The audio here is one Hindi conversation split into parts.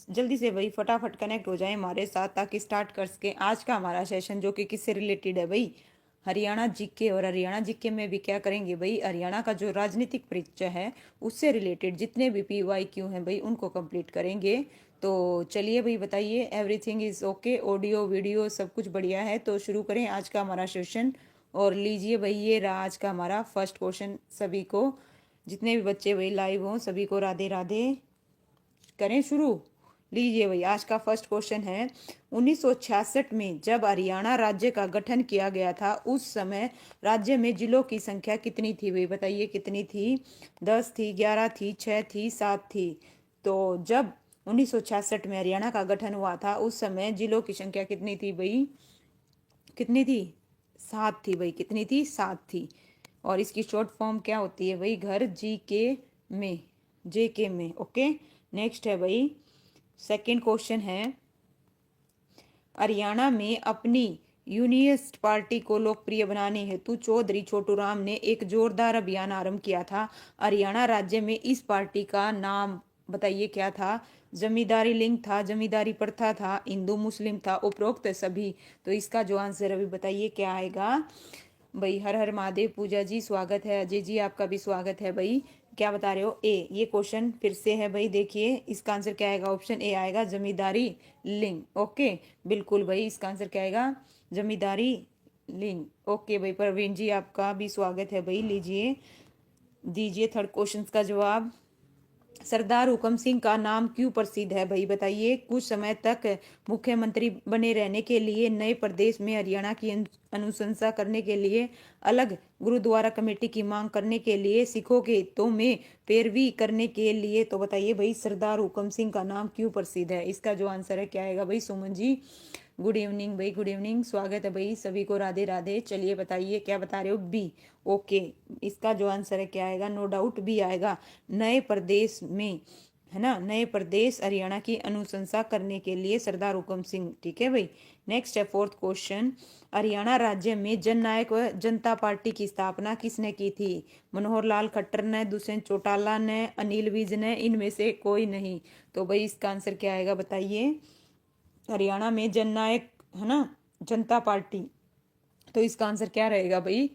जल्दी से भाई फटाफट कनेक्ट हो जाए हमारे साथ ताकि स्टार्ट कर सके आज का हमारा सेशन, जो कि किससे रिलेटेड है भाई, हरियाणा जीके। और हरियाणा जीके में भी क्या करेंगे भाई, हरियाणा का जो राजनीतिक परिचय है उससे रिलेटेड जितने भी PYQ हैं भाई उनको कंप्लीट करेंगे। तो चलिए भाई बताइए, everything is okay, audio video सब कुछ बढ़िया है, तो शुरू करें आज का हमारा सेशन। और लीजिए भाई, ये रहा आज का हमारा फर्स्ट क्वेश्चन। सभी को, जितने भी बच्चे भाई लाइव हों सभी को राधे राधे। करें शुरू। लीजिए भाई, आज का फर्स्ट क्वेश्चन है, 1966 में जब हरियाणा राज्य का गठन किया गया था उस समय राज्य में जिलों की संख्या कितनी थी भाई, बताइए कितनी थी। 10 थी, 11 थी, 6 थी, 7 थी। तो जब 1966 में हरियाणा का गठन हुआ था उस समय जिलों की संख्या कितनी थी भाई, कितनी थी, 7 थी भाई, कितनी थी, 7 थी। और इसकी शॉर्ट फॉर्म क्या होती है भाई, घर में, JK में। ओके, नेक्स्ट है भाई, सेकंड क्वेश्चन है, हरियाणा में अपनी यूनियनिस्ट पार्टी को लोकप्रिय बनाने हेतु चौधरी छोटूराम ने एक जोरदार अभियान आरंभ किया था। हरियाणा राज्य में इस पार्टी का नाम बताइए क्या था। जमींदारी लिंग था, जमींदारी प्रथा था, हिंदू मुस्लिम था, उपरोक्त सभी। तो इसका जो आंसर अभी बताइए क्या आएगा भाई। हर हर महादेव पूजा जी स्वागत है, अजय जी आपका भी स्वागत है भाई। क्या बता रहे हो, ए। ये क्वेश्चन फिर से है भाई, देखिए इसका आंसर क्या आएगा, ऑप्शन ए आएगा जमींदारी लिंग। ओके, बिल्कुल भाई, इसका आंसर क्या आएगा, जमींदारी लिंग। ओके भाई, प्रवीण जी आपका भी स्वागत है भाई। लीजिए, दीजिए थर्ड क्वेश्चन का जवाब। सरदार हुकम सिंह का नाम क्यों प्रसिद्ध है भाई, बताइए। कुछ समय तक मुख्यमंत्री बने रहने के लिए, नए प्रदेश में हरियाणा की अनुशंसा करने के लिए, अलग गुरुद्वारा कमेटी की मांग करने के लिए, सिखों के हितों में पैरवी करने के लिए। तो बताइए भाई, सरदार हुकम सिंह का नाम क्यों प्रसिद्ध है। इसका जो आंसर है क्या आएगा भाई, सुमन जी गुड इवनिंग भाई, गुड इवनिंग, स्वागत है भाई सभी को, राधे राधे। चलिए बताइए क्या बता रहे हो, बी। ओके, इसका जो आंसर है क्या आएगा, नो डाउट बी आएगा, नए प्रदेश में, है ना, नए प्रदेश हरियाणा की अनुशंसा करने के लिए सरदार हुकम सिंह। ठीक है भाई, नेक्स्ट है फोर्थ क्वेश्चन, हरियाणा राज्य में जननायक व जनता पार्टी की स्थापना किसने की थी। मनोहर लाल खट्टर ने, दुष्यंत चौटाला ने, अनिल विज ने, इनमें से कोई नहीं। तो भाई इसका आंसर क्या आएगा बताइए, हरियाणा में जननायक, है ना, जनता पार्टी। तो इसका आंसर क्या रहेगा भाई।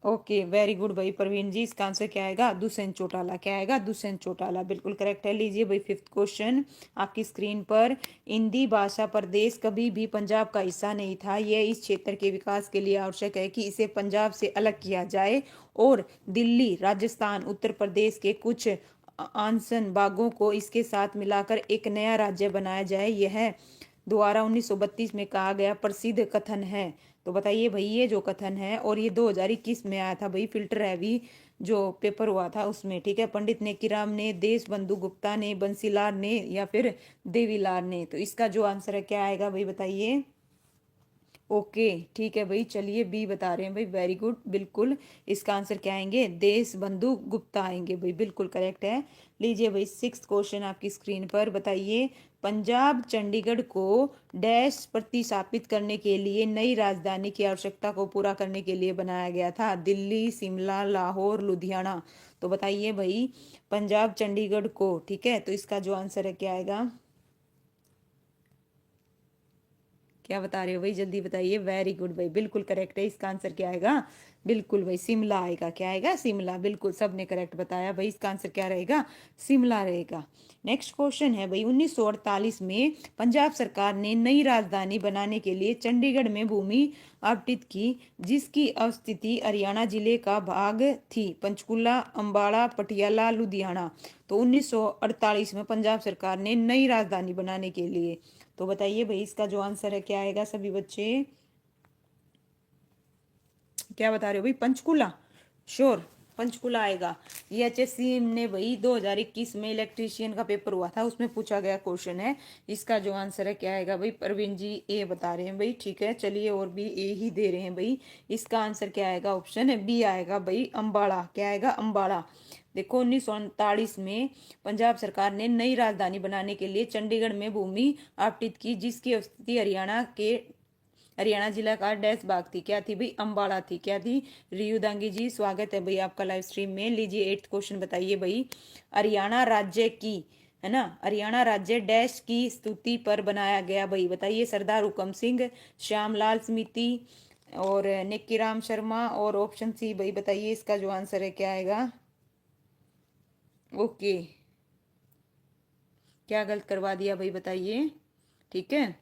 ओके, वेरी गुड भाई प्रवीण जी, इसका आंसर क्या आएगा, दुष्यंत चौटाला। क्या आएगा, दुष्यंत चौटाला, बिल्कुल करेक्ट है। लीजिए भाई फिफ्थ क्वेश्चन आपकी स्क्रीन पर, हिंदी भाषा प्रदेश कभी भी पंजाब का हिस्सा नहीं था। यह इस क्षेत्र के विकास के लिए आवश्यक है कि इसे पंजाब से अलग किया जाए और दिल्ली, राजस्थान, उत्तर प्रदेश के कुछ आंसन भागों को इसके साथ मिलाकर एक नया राज्य बनाया जाए। यह द्वारा 1932 में कहा गया प्रसिद्ध कथन है। तो बताइए भाई, ये जो कथन है, और ये 2021 में आया था भाई, फिल्टर हैवी जो पेपर हुआ था उसमें। ठीक है, पंडित नेकीराम ने, देश बंधु गुप्ता ने, बंसीलाल ने, या फिर देवीलाल ने। तो इसका जो आंसर है क्या आएगा भाई बताइए। ओके, ठीक है भाई, चलिए बी बता रहे हैं भाई, वेरी गुड, बिल्कुल इसका आंसर क्या आएंगे, देश बंधु गुप्ता आएंगे भाई, बिल्कुल करेक्ट है। लीजिए भाई सिक्स्थ क्वेश्चन आपकी स्क्रीन पर, बताइए पंजाब चंडीगढ़ को डैश प्रतिस्थापित करने के लिए नई राजधानी की आवश्यकता को पूरा करने के लिए बनाया गया था। दिल्ली, शिमला, लाहौर, लुधियाना। तो बताइए भाई, पंजाब चंडीगढ़ को, ठीक है, तो इसका जो आंसर है क्या आएगा, क्या बता रहे हो भाई, जल्दी बताइए। वेरी गुड भाई, बिल्कुल करेक्ट है, इसका आंसर क्या आएगा, बिल्कुल भाई शिमला आएगा। क्या आएगा, शिमला, बिल्कुल सबने करेक्ट बताया भाई, इसका आंसर क्या रहेगा, शिमला रहेगा। नेक्स्ट क्वेश्चन है भाई, 1948 में पंजाब सरकार ने नई राजधानी बनाने के लिए चंडीगढ़ में भूमि आवंटित की, जिसकी अवस्थिति हरियाणा जिले का भाग थी, पंचकुला, अंबाला, पटियाला, लुधियाना। तो 1948 में पंजाब सरकार ने नई राजधानी बनाने के लिए, तो बताइए भाई इसका जो आंसर है क्या आएगा सभी बच्चे। क्या बता रहे हो भाई, पंचकुला, श्योर पंचकुला आएगा। ये HSC ने भाई 2021 में इलेक्ट्रीशियन का पेपर हुआ था, उसमें पूछा गया क्वेश्चन है। इसका जो आंसर है क्या आएगा भाई, प्रवीण जी ए बता रहे हैं भाई, ठीक है, चलिए और भी ए ही दे रहे हैं भाई। इसका आंसर क्या आएगा, ऑप्शन है बी आएगा भाई, अंबाला। क्या आएगा, अंबाला। देखो 1939 में पंजाब सरकार ने नई राजधानी बनाने के लिए चंडीगढ़ में भूमि आवंटित की, जिसकी स्थिति हरियाणा जिला का डैश बाग थी। क्या थी भाई, अंबाला थी। क्या थी, रियू दांगी जी स्वागत है भाई आपका लाइव स्ट्रीम में। लीजिए एट्थ क्वेश्चन बताइए भाई, हरियाणा राज्य की है ना, हरियाणा राज्य डैश की स्तुति पर बनाया गया भाई, बताइए। सरदार हुकम सिंह, श्यामलाल स्मिति और निक्कीराम शर्मा और ऑप्शन सी भाई, बताइए इसका जो आंसर है क्या आएगा। ओके, क्या गलत करवा दिया भाई, बताइए। ठीक है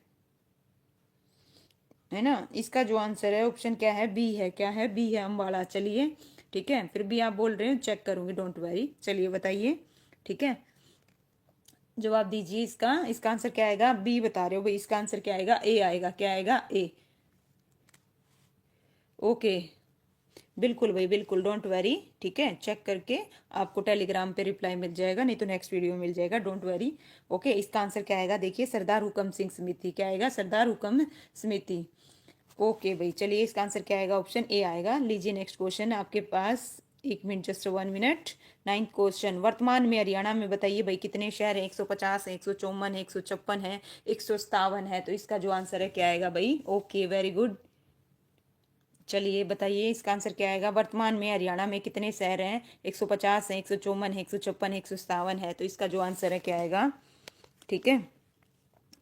ना, इसका जो आंसर है ऑप्शन क्या है, बी है। क्या है, बी है, अम्बाला। चलिए ठीक है, फिर भी आप बोल रहे हो, चेक करूंगी, डोंट वरी। चलिए बताइए, ठीक है, जवाब दीजिए इसका। इसका आंसर क्या आएगा, बी बता रहे हो भाई, इसका आंसर क्या आएगा, ए आएगा। क्या आएगा, ए। ओके, बिल्कुल भाई, बिल्कुल, डोंट वरी। ठीक है, चेक करके आपको टेलीग्राम पे रिप्लाई मिल जाएगा, नहीं तो नेक्स्ट वीडियो में मिल जाएगा, डोंट वरी। ओके, इसका आंसर क्या आएगा, देखिए, सरदार हुकम सिंह स्मृति। क्या आएगा, सरदार हुकम स्मृति। ओके भाई, चलिए इसका आंसर क्या आएगा, ऑप्शन ए आएगा। लीजिए नेक्स्ट क्वेश्चन आपके पास, 1 minute, just 1 minute. 9th question, वर्तमान में हरियाणा में बताइए भाई कितने शहर हैं। 150 है, 154 है, 156 है, 157 है। तो इसका जो आंसर है क्या आएगा भाई। Okay, very good. चलिए बताइए इसका आंसर क्या आएगा, वर्तमान में हरियाणा में कितने शहर हैं। 150 है, 154 है, 156, 157 है। तो इसका जो आंसर है क्या आएगा। ठीक है,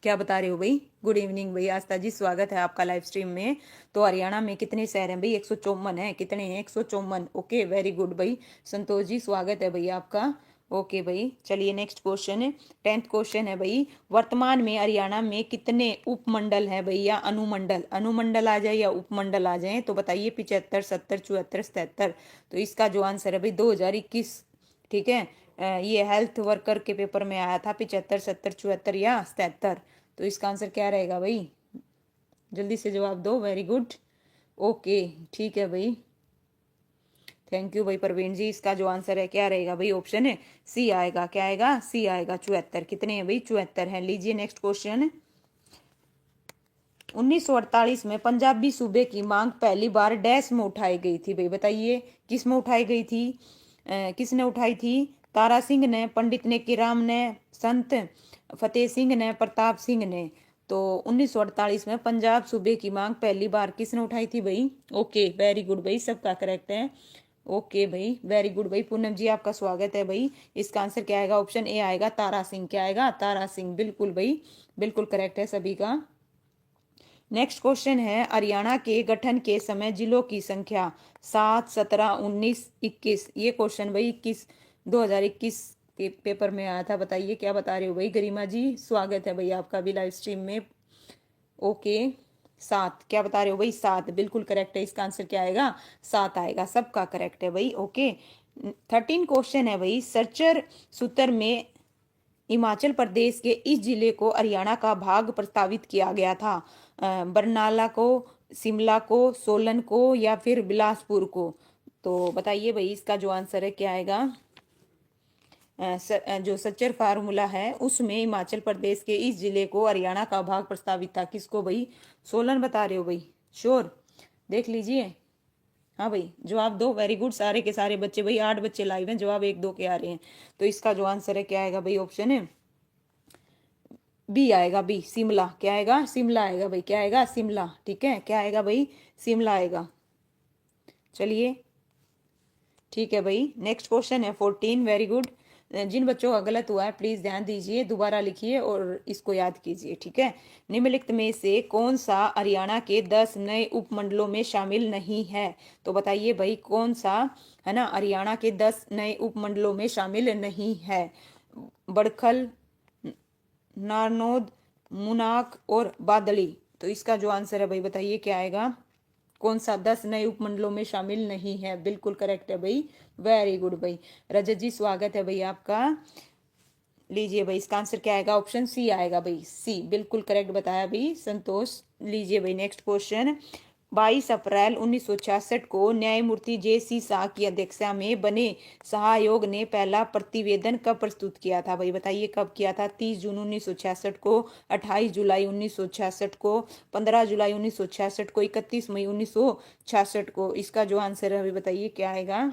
क्या बता रहे हो भाई। गुड इवनिंग भाई आस्था जी, स्वागत है आपका लाइव स्ट्रीम में। तो हरियाणा में कितने शहर हैं भाई, 154 है। कितने हैं, 154। ओके, वेरी गुड भाई। संतोष जी, स्वागत है भाई आपका। ओके भाई, चलिए नेक्स्ट क्वेश्चन है। 10th क्वेश्चन है भाई, वर्तमान में हरियाणा में कितने उपमंडल है भाई, या अनुमंडल। अनुमंडल आ जाए या उपमंडल आ जाए तो बताइए, 75, 70, 74, 77। तो इसका जो आंसर है भाई 2021। ठीक है, ये हेल्थ वर्कर के पेपर में आया था, 75, 70, 74 या 77। तो इसका आंसर क्या रहेगा भाई, जल्दी से जवाब दो। वेरी गुड, ओके, ठीक है भाई, थैंक यू भाई प्रवीण जी। इसका जो आंसर है क्या रहेगा भाई, ऑप्शन है सी आएगा। क्या आएगा, सी आएगा, 74। कितने हैं भाई, 74 हैं। लीजिए नेक्स्ट क्वेश्चन, 1948 में पंजाबी सूबे की मांग पहली बार डैश में उठाई गई थी भाई, बताइए किस में उठाई गई थी। किसने उठाई थी, तारा सिंह ने, पंडित नेकीराम ने, संत फतेह सिंह ने, प्रताप सिंह ने। तो 1948 में पंजाब सूबे की मांग पहली बार किसने उठाई थी भाई। ओके, वेरी गुड भाई, सबका करेक्ट है। ओके भाई, वेरी गुड भाई। पूनम जी आपका स्वागत है भाई। इसका आंसर क्या आएगा, ऑप्शन ए आएगा, तारा सिंह। क्या आएगा, तारा सिंह। बिल्कुल भाई, बिल्कुल करेक्ट है सभी का। नेक्स्ट क्वेश्चन है, हरियाणा के गठन के समय जिलों की संख्या 7, 17, 19, 21। ये क्वेश्चन भाई 2021 के पेपर में आया था। बताइए क्या बता रहे हो भाई। गरिमा जी, स्वागत है भाई आपका भी लाइव स्ट्रीम में। ओके, 7। क्या बता रहे हो भाई, 7। बिल्कुल करेक्ट है, इसका आंसर क्या आएगा, 7 आएगा, सबका करेक्ट है भाई। ओके, 13 क्वेश्चन है भाई, सरचर सूत्र में हिमाचल प्रदेश के इस जिले को हरियाणा का भाग प्रस्तावित किया गया था। बरनाला को, शिमला को, सोलन को या फिर बिलासपुर को। तो बताइए भाई इसका जो आंसर है क्या आएगा। जो सच्चर फार्मूला है उसमें हिमाचल प्रदेश के इस जिले को हरियाणा का भाग प्रस्तावित था, किसको भाई, सोलन बता रहे हो भाई, श्योर, देख लीजिए। हाँ भाई, जवाब दो। वेरी गुड, सारे के सारे बच्चे भाई, 8 बच्चे लाइव हैं, जवाब 1 2 के आ रहे हैं। तो इसका जो आंसर है क्या आएगा भाई, ऑप्शन है बी आएगा, बी, शिमला। क्या आएगा, शिमला आएगा भाई। क्या आएगा, शिमला। ठीक है, क्या आएगा भाई, शिमला आएगा। चलिए ठीक है भाई, नेक्स्ट क्वेश्चन है 14। Very good. जिन बच्चों का गलत हुआ है प्लीज ध्यान दीजिए, दोबारा लिखिए और इसको याद कीजिए। ठीक है, निम्नलिखित में से कौन सा हरियाणा के 10 नए उपमंडलों में शामिल नहीं है। तो बताइए भाई कौन सा, है ना, हरियाणा के 10 नए उपमंडलों में शामिल नहीं है। बड़खल, नारनौद, मुनाक और बादली। तो इसका जो आंसर है भाई, बताइए क्या आएगा, कौन सा 10 नए उपमंडलों में शामिल नहीं है। बिल्कुल करेक्ट है भाई, वेरी गुड भाई। रजत जी, स्वागत है भाई आपका। लीजिए भाई इसका आंसर क्या आएगा, ऑप्शन सी आएगा भाई, सी। बिल्कुल करेक्ट बताया भाई संतोष। लीजिए भाई नेक्स्ट क्वेश्चन, 22 अप्रैल 1966 को न्यायमूर्ति जे.सी. शाह की अध्यक्षता में बने शाह आयोग ने पहला प्रतिवेदन कब प्रस्तुत किया था भाई, बताइए कब किया था। 30 जून 1966 को, 28 जुलाई 1966 को, 15 जुलाई 1966 को, 31 मई 1966 को। इसका जो आंसर है अभी बताइए क्या आएगा।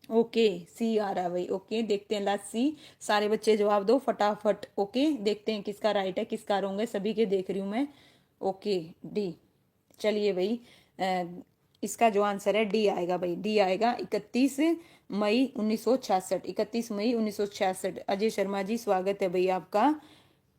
ओके, सी आ रहा है भाई। ओके, देखते हैं लास्ट सी। सारे बच्चे जवाब दो फटाफट। ओके, देखते हैं किसका राइट है किसका रॉन्ग है, सभी के देख रही हूँ मैं। Okay, D. चलिए भाई, इसका जो आंसर है डी आएगा भाई, डी आएगा। 31 मई 1966, 31 मई 1966। अजय शर्मा जी स्वागत है भाई आपका।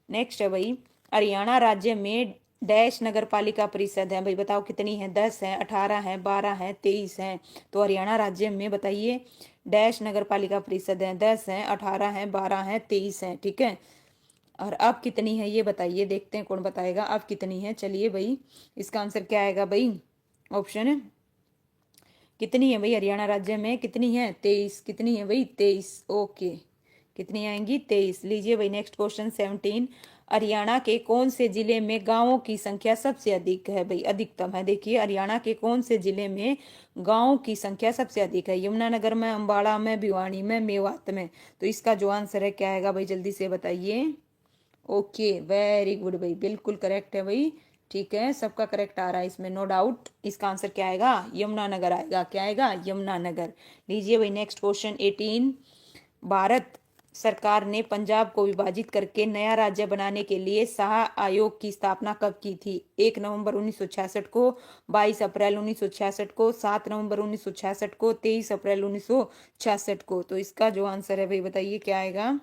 नेक्स्ट है भाई, हरियाणा राज्य में डैश नगर पालिका परिषद है भाई, बताओ कितनी है? 10 है, 18 है, 12 है, 23 है। तो हरियाणा राज्य में बताइए डैश नगर पालिका परिषद है, 10 है, 18 है, 12 है, 23 है, ठीक है। और अब कितनी है ये बताइए, देखते हैं कौन बताएगा अब कितनी है। चलिए भाई, इसका आंसर क्या आएगा भाई? ऑप्शन कितनी है भाई हरियाणा राज्य में? कितनी है? 23। कितनी है भाई? 23। ओके, कितनी आएंगी? 23। लीजिए भाई नेक्स्ट क्वेश्चन 17। हरियाणा के कौन से जिले में गांवों की संख्या सबसे अधिक है भाई? अधिकतम है। देखिए हरियाणा के कौन से जिले में गांवों की संख्या सबसे अधिक है? यमुनानगर में, अम्बाड़ा में, भिवानी में, मेवात में। तो इसका जो आंसर है क्या आएगा भाई? जल्दी से बताइए। ओके, वेरी गुड भाई, बिल्कुल करेक्ट है भाई। ठीक है, सबका करेक्ट आ रहा है इसमें, नो डाउट। इसका आंसर क्या आएगा? यमुनानगर आएगा। क्या आएगा? यमुनानगर। लीजिए भाई नेक्स्ट क्वेश्चन 18। भारत सरकार ने पंजाब को विभाजित करके नया राज्य बनाने के लिए शाह आयोग की स्थापना कब की थी? 1 नवंबर 1966 को, 22 अप्रैल 1966 को, 7 नवंबर 1966 को, 23 अप्रैल 1966 को। तो इसका जो आंसर है भाई बताइए क्या आएगा?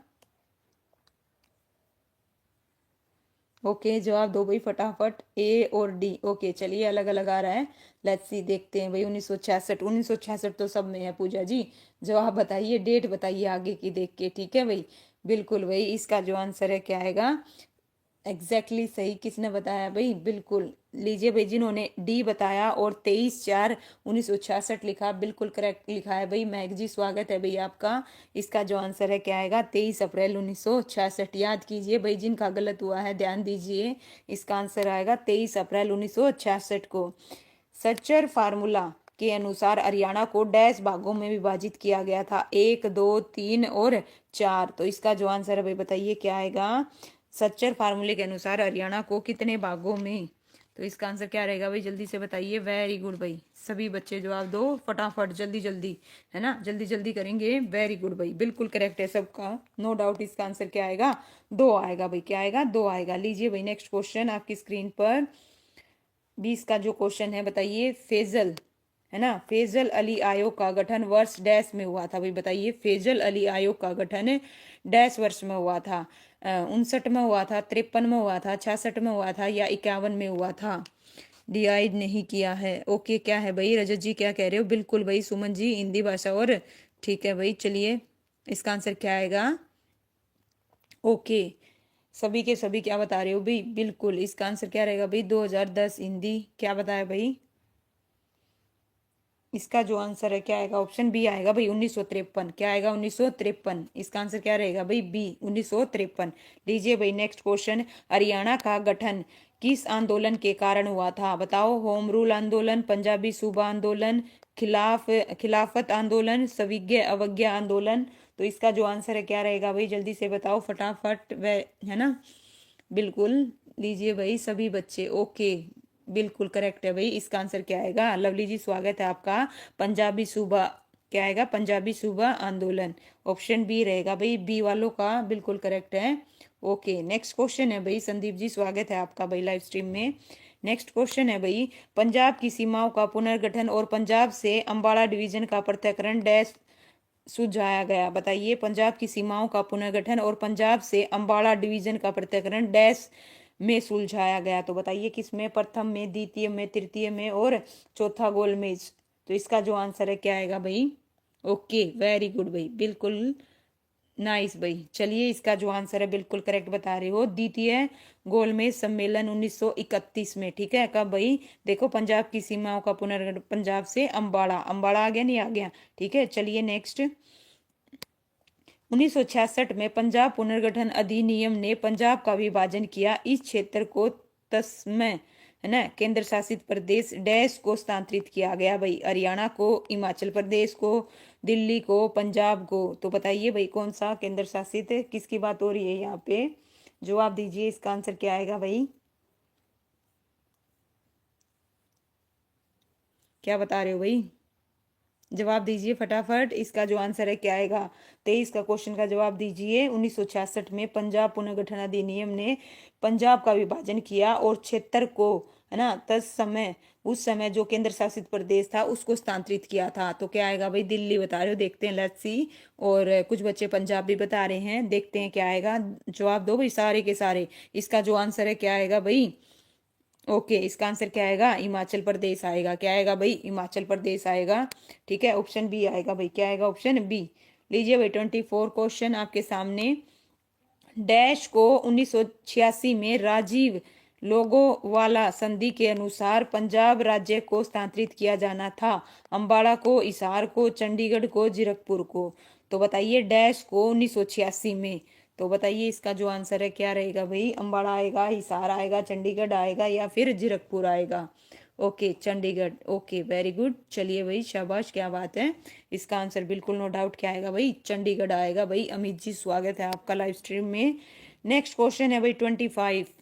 ओके, जवाब दो भाई फटाफट, ए और डी। ओके, चलिए अलग अलग आ रहा है। लेट्स सी, देखते हैं भाई। 1966, 1966 तो सब में है पूजा जी। जवाब बताइए, डेट बताइए आगे की देख के, ठीक है भाई। बिल्कुल भाई, इसका जो आंसर है क्या आएगा? एग्जैक्टली सही। किसने बताया भाई? बिल्कुल। लीजिए भाई, जिन्होंने डी बताया और 23/4/1966 लिखा, बिल्कुल करेक्ट लिखा है भाई। महक जी स्वागत है भाई आपका। इसका जो आंसर है क्या आएगा? 23 अप्रैल 1966। याद कीजिए भाई, जिनका गलत हुआ है ध्यान दीजिए। इसका आंसर आएगा 23 अप्रैल 1966 को। सर्चर फार्मूला के अनुसार हरियाणा को डैश भागों में विभाजित किया गया था? 1, 2, 3 और 4। तो इसका जो आंसर है भाई बताइए क्या आएगा? सच्चर फार्मूले के अनुसार हरियाणा को कितने भागों में? तो इसका आंसर क्या रहेगा भाई? जल्दी से बताइए। वेरी गुड भाई, सभी बच्चे जवाब दो फटाफट, जल्दी जल्दी, है ना, जल्दी जल्दी करेंगे। वेरी गुड भाई, बिल्कुल करेक्ट है सबका, नो डाउट। इसका आंसर क्या आएगा? 2 आएगा भाई। क्या आएगा? 2 आएगा। लीजिए भाई नेक्स्ट क्वेश्चन आपकी स्क्रीन पर 20 का जो क्वेश्चन है बताइए। फैजल, है ना, फैजल अली आयोग का गठन वर्ष डैश में हुआ था भाई? बताइए फैजल अली आयोग का गठन डैश वर्ष में हुआ था? 59 में हुआ था, 53 में हुआ था, 66 में हुआ था, या 51 में हुआ था? डिसाइड नहीं किया है। ओके, क्या है भाई? रजत जी क्या कह रहे हो? बिल्कुल भाई, सुमन जी हिंदी भाषा और, ठीक है भाई। चलिए इसका आंसर क्या आएगा? ओके, सभी के सभी क्या बता रहे हो भाई? बिल्कुल, इसका आंसर क्या रहेगा भाई? 2010 हिंदी। क्या बताया भाई? इसका जो आंसर है क्या आएगा? ऑप्शन बी आएगा भाई, 1953। क्या आएगा? 1953। इसका आंसर क्या रहेगा भाई? बी, 1953। लीजिए भाई नेक्स्ट क्वेश्चन। हरियाणा का गठन किस आंदोलन के कारण हुआ था? बताओ। होम रूल आंदोलन, पंजाबी सूबा आंदोलन, खिलाफत आंदोलन, सविज्ञ अवज्ञा आंदोलन। तो इसका जो आंसर है क्या रहेगा भाई? जल्दी से बताओ फटाफट, वे, है ना, बिल्कुल। लीजिए भाई सभी बच्चे। ओके, बिल्कुल करेक्ट है भाई। इसका आंसर क्या आएगा? लवली जी स्वागत है आपका। पंजाबी सूबा। क्या आएगा? पंजाबी सूबा आंदोलन। ऑप्शन बी रहेगा भाई, बी वालों का बिल्कुल करेक्ट है। ओके, नेक्स्ट क्वेश्चन है भाई। संदीप जी स्वागत है आपका भाई लाइव स्ट्रीम में। नेक्स्ट क्वेश्चन है भाई, पंजाब की सीमाओं का पुनर्गठन और पंजाब से अंबाला डिवीजन का पृथक्करण डैश सुझाया गया? बताइए। पंजाब की सीमाओं का पुनर्गठन और पंजाब से अंबाला डिवीजन का पृथक्करण डैश में सुलझाया गया? तो बताइए किस में? प्रथम में, द्वितीय में, तृतीय में और चौथा गोलमेज। तो इसका जो आंसर है क्या आएगा भाई? ओके, वेरी गुड भाई, बिल्कुल नाइस भाई। चलिए इसका जो आंसर है बिल्कुल करेक्ट बता रहे हो, द्वितीय गोलमेज सम्मेलन 1931 में। ठीक है, कब भाई? देखो, पंजाब की सीमाओं का पुनर्गठन, पंजाब से अंबाला, अंबाला आ गया नहीं? आ गया। ठीक है, चलिए नेक्स्ट। 1966 में पंजाब पुनर्गठन अधिनियम ने पंजाब का विभाजन किया। इस क्षेत्र को तस्मै, है ना, केंद्र शासित प्रदेश डैश को स्थानांतरित किया गया भाई? हरियाणा को, हिमाचल प्रदेश को, दिल्ली को, पंजाब को? तो बताइए भाई कौन सा केंद्र शासित है? किसकी बात हो रही है यहाँ पे? जवाब दीजिए, इसका आंसर क्या आएगा भाई? क्या बता रहे हो भाई? जवाब दीजिए फटाफट। इसका जो आंसर है क्या आएगा? 23 का क्वेश्चन का जवाब दीजिए। 1966 में पंजाब पुनर्गठन अधिनियम ने पंजाब का विभाजन किया और क्षेत्र को, है ना, तत्समय उस समय जो केंद्र शासित प्रदेश था उसको स्थानांतरित किया था। तो क्या आएगा भाई? दिल्ली बता रहे हो, देखते हैं, लेट्स सी। और कुछ बच्चे पंजाब भी बता रहे हैं, देखते हैं क्या आएगा। जवाब दो भाई सारे के सारे। इसका जो आंसर है क्या आएगा भाई? ओके, इसका आंसर क्या आएगा? हिमाचल प्रदेश आएगा। क्या आएगा भाई? हिमाचल प्रदेश आएगा। ठीक है, ऑप्शन बी आएगा भाई। क्या आएगा? Option B. लीजिए भाई 24 क्वेश्चन आपके सामने। डैश को 1986 में राजीव लोगोवाला संधि के अनुसार पंजाब राज्य को स्थानांतरित किया जाना था। अंबाला को, हिसार को, चंडीगढ़ को, जीरकपुर को। तो बताइए डैश को 1986 में। तो बताइए इसका जो आंसर है क्या रहेगा भाई? अंबाला आएगा, हिसार आएगा, चंडीगढ़ आएगा या फिर जीरकपुर आएगा? Okay, Chandigarh. Okay, very good. चलिए भाई, शाबाश, क्या बात है। इसका आंसर बिल्कुल नो डाउट क्या आएगा भाई? चंडीगढ़ आएगा भाई। अमित जी, स्वागत है आपका लाइव स्ट्रीम में। नेक्स्ट क्वेश्चन है भाई 25।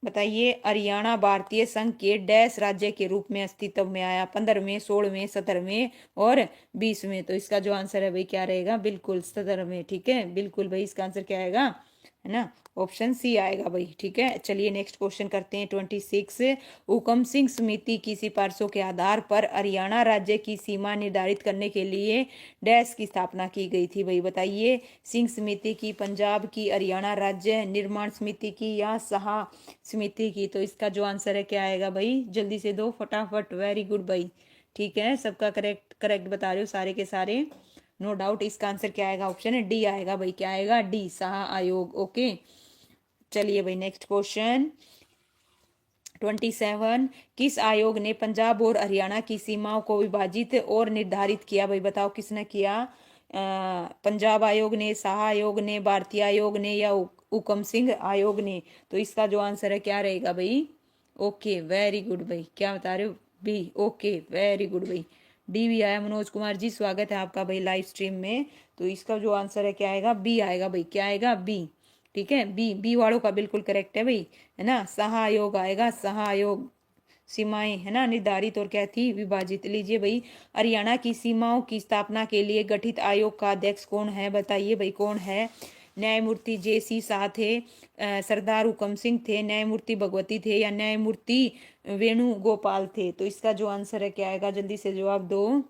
बताइए हरियाणा भारतीय संघ के डैश राज्य के रूप में अस्तित्व में आया? 15वें, 16वें, 17वें और 20वें। तो इसका जो आंसर है भाई क्या रहेगा? बिल्कुल 17वें। ठीक है, बिल्कुल भाई, इसका आंसर क्या आएगा? है ना, ऑप्शन सी आएगा भाई। ठीक है, चलिए नेक्स्ट क्वेश्चन करते हैं 26। हुकम सिंह समिति की सिफारिशों के आधार पर हरियाणा राज्य की सीमा निर्धारित करने के लिए डैश की स्थापना की गई थी भाई? बताइए, सिंह समिति की, पंजाब की, हरियाणा राज्य निर्माण समिति की या शाह समिति की? तो इसका जो आंसर है क्या आएगा भाई? जल्दी से दो फटाफट। वेरी गुड भाई। ठीक है, सबका करेक्ट करेक्ट बता रहे हो सारे के सारे, नो डाउट। इसका आंसर क्या आएगा? ऑप्शन है डी आएगा भाई। क्या आएगा? डी, शाह आयोग। ओके, चलिए भाई नेक्स्ट क्वेश्चन 27। किस आयोग ने पंजाब और हरियाणा की सीमाओं को विभाजित और निर्धारित किया भाई? बताओ किसने किया? पंजाब आयोग ने, शाह आयोग ने, भारतीय आयोग ने या हुकम सिंह आयोग ने? तो इसका जो आंसर है क्या रहेगा भाई? ओके, वेरी गुड भाई। क्या बता रहे हो? बी। ओके, वेरी गुड भाई। डी भी आया। मनोज कुमार जी, स्वागत है आपका भाई लाइव स्ट्रीम में। तो इसका जो आंसर है क्या आएगा? बी आएगा भाई। क्या आएगा? बी। ठीक है, बी, बी वालों का बिल्कुल करेक्ट है भाई, है ना। शाह आयोग आएगा, शाह आयोग। सीमाएं, है ना, निर्धारित और क्या थी? विभाजित। लीजिए भाई, हरियाणा की सीमाओं की स्थापना के लिए गठित आयोग का अध्यक्ष कौन है? बताइए भाई कौन है? न्यायमूर्ति जे.सी. शाह थे, सरदार हुकम सिंह थे, न्यायमूर्ति भगवती थे या न्यायमूर्ति वेणुगोपाल थे? तो इसका जो आंसर है क्या आएगा? जल्दी से जवाब दो।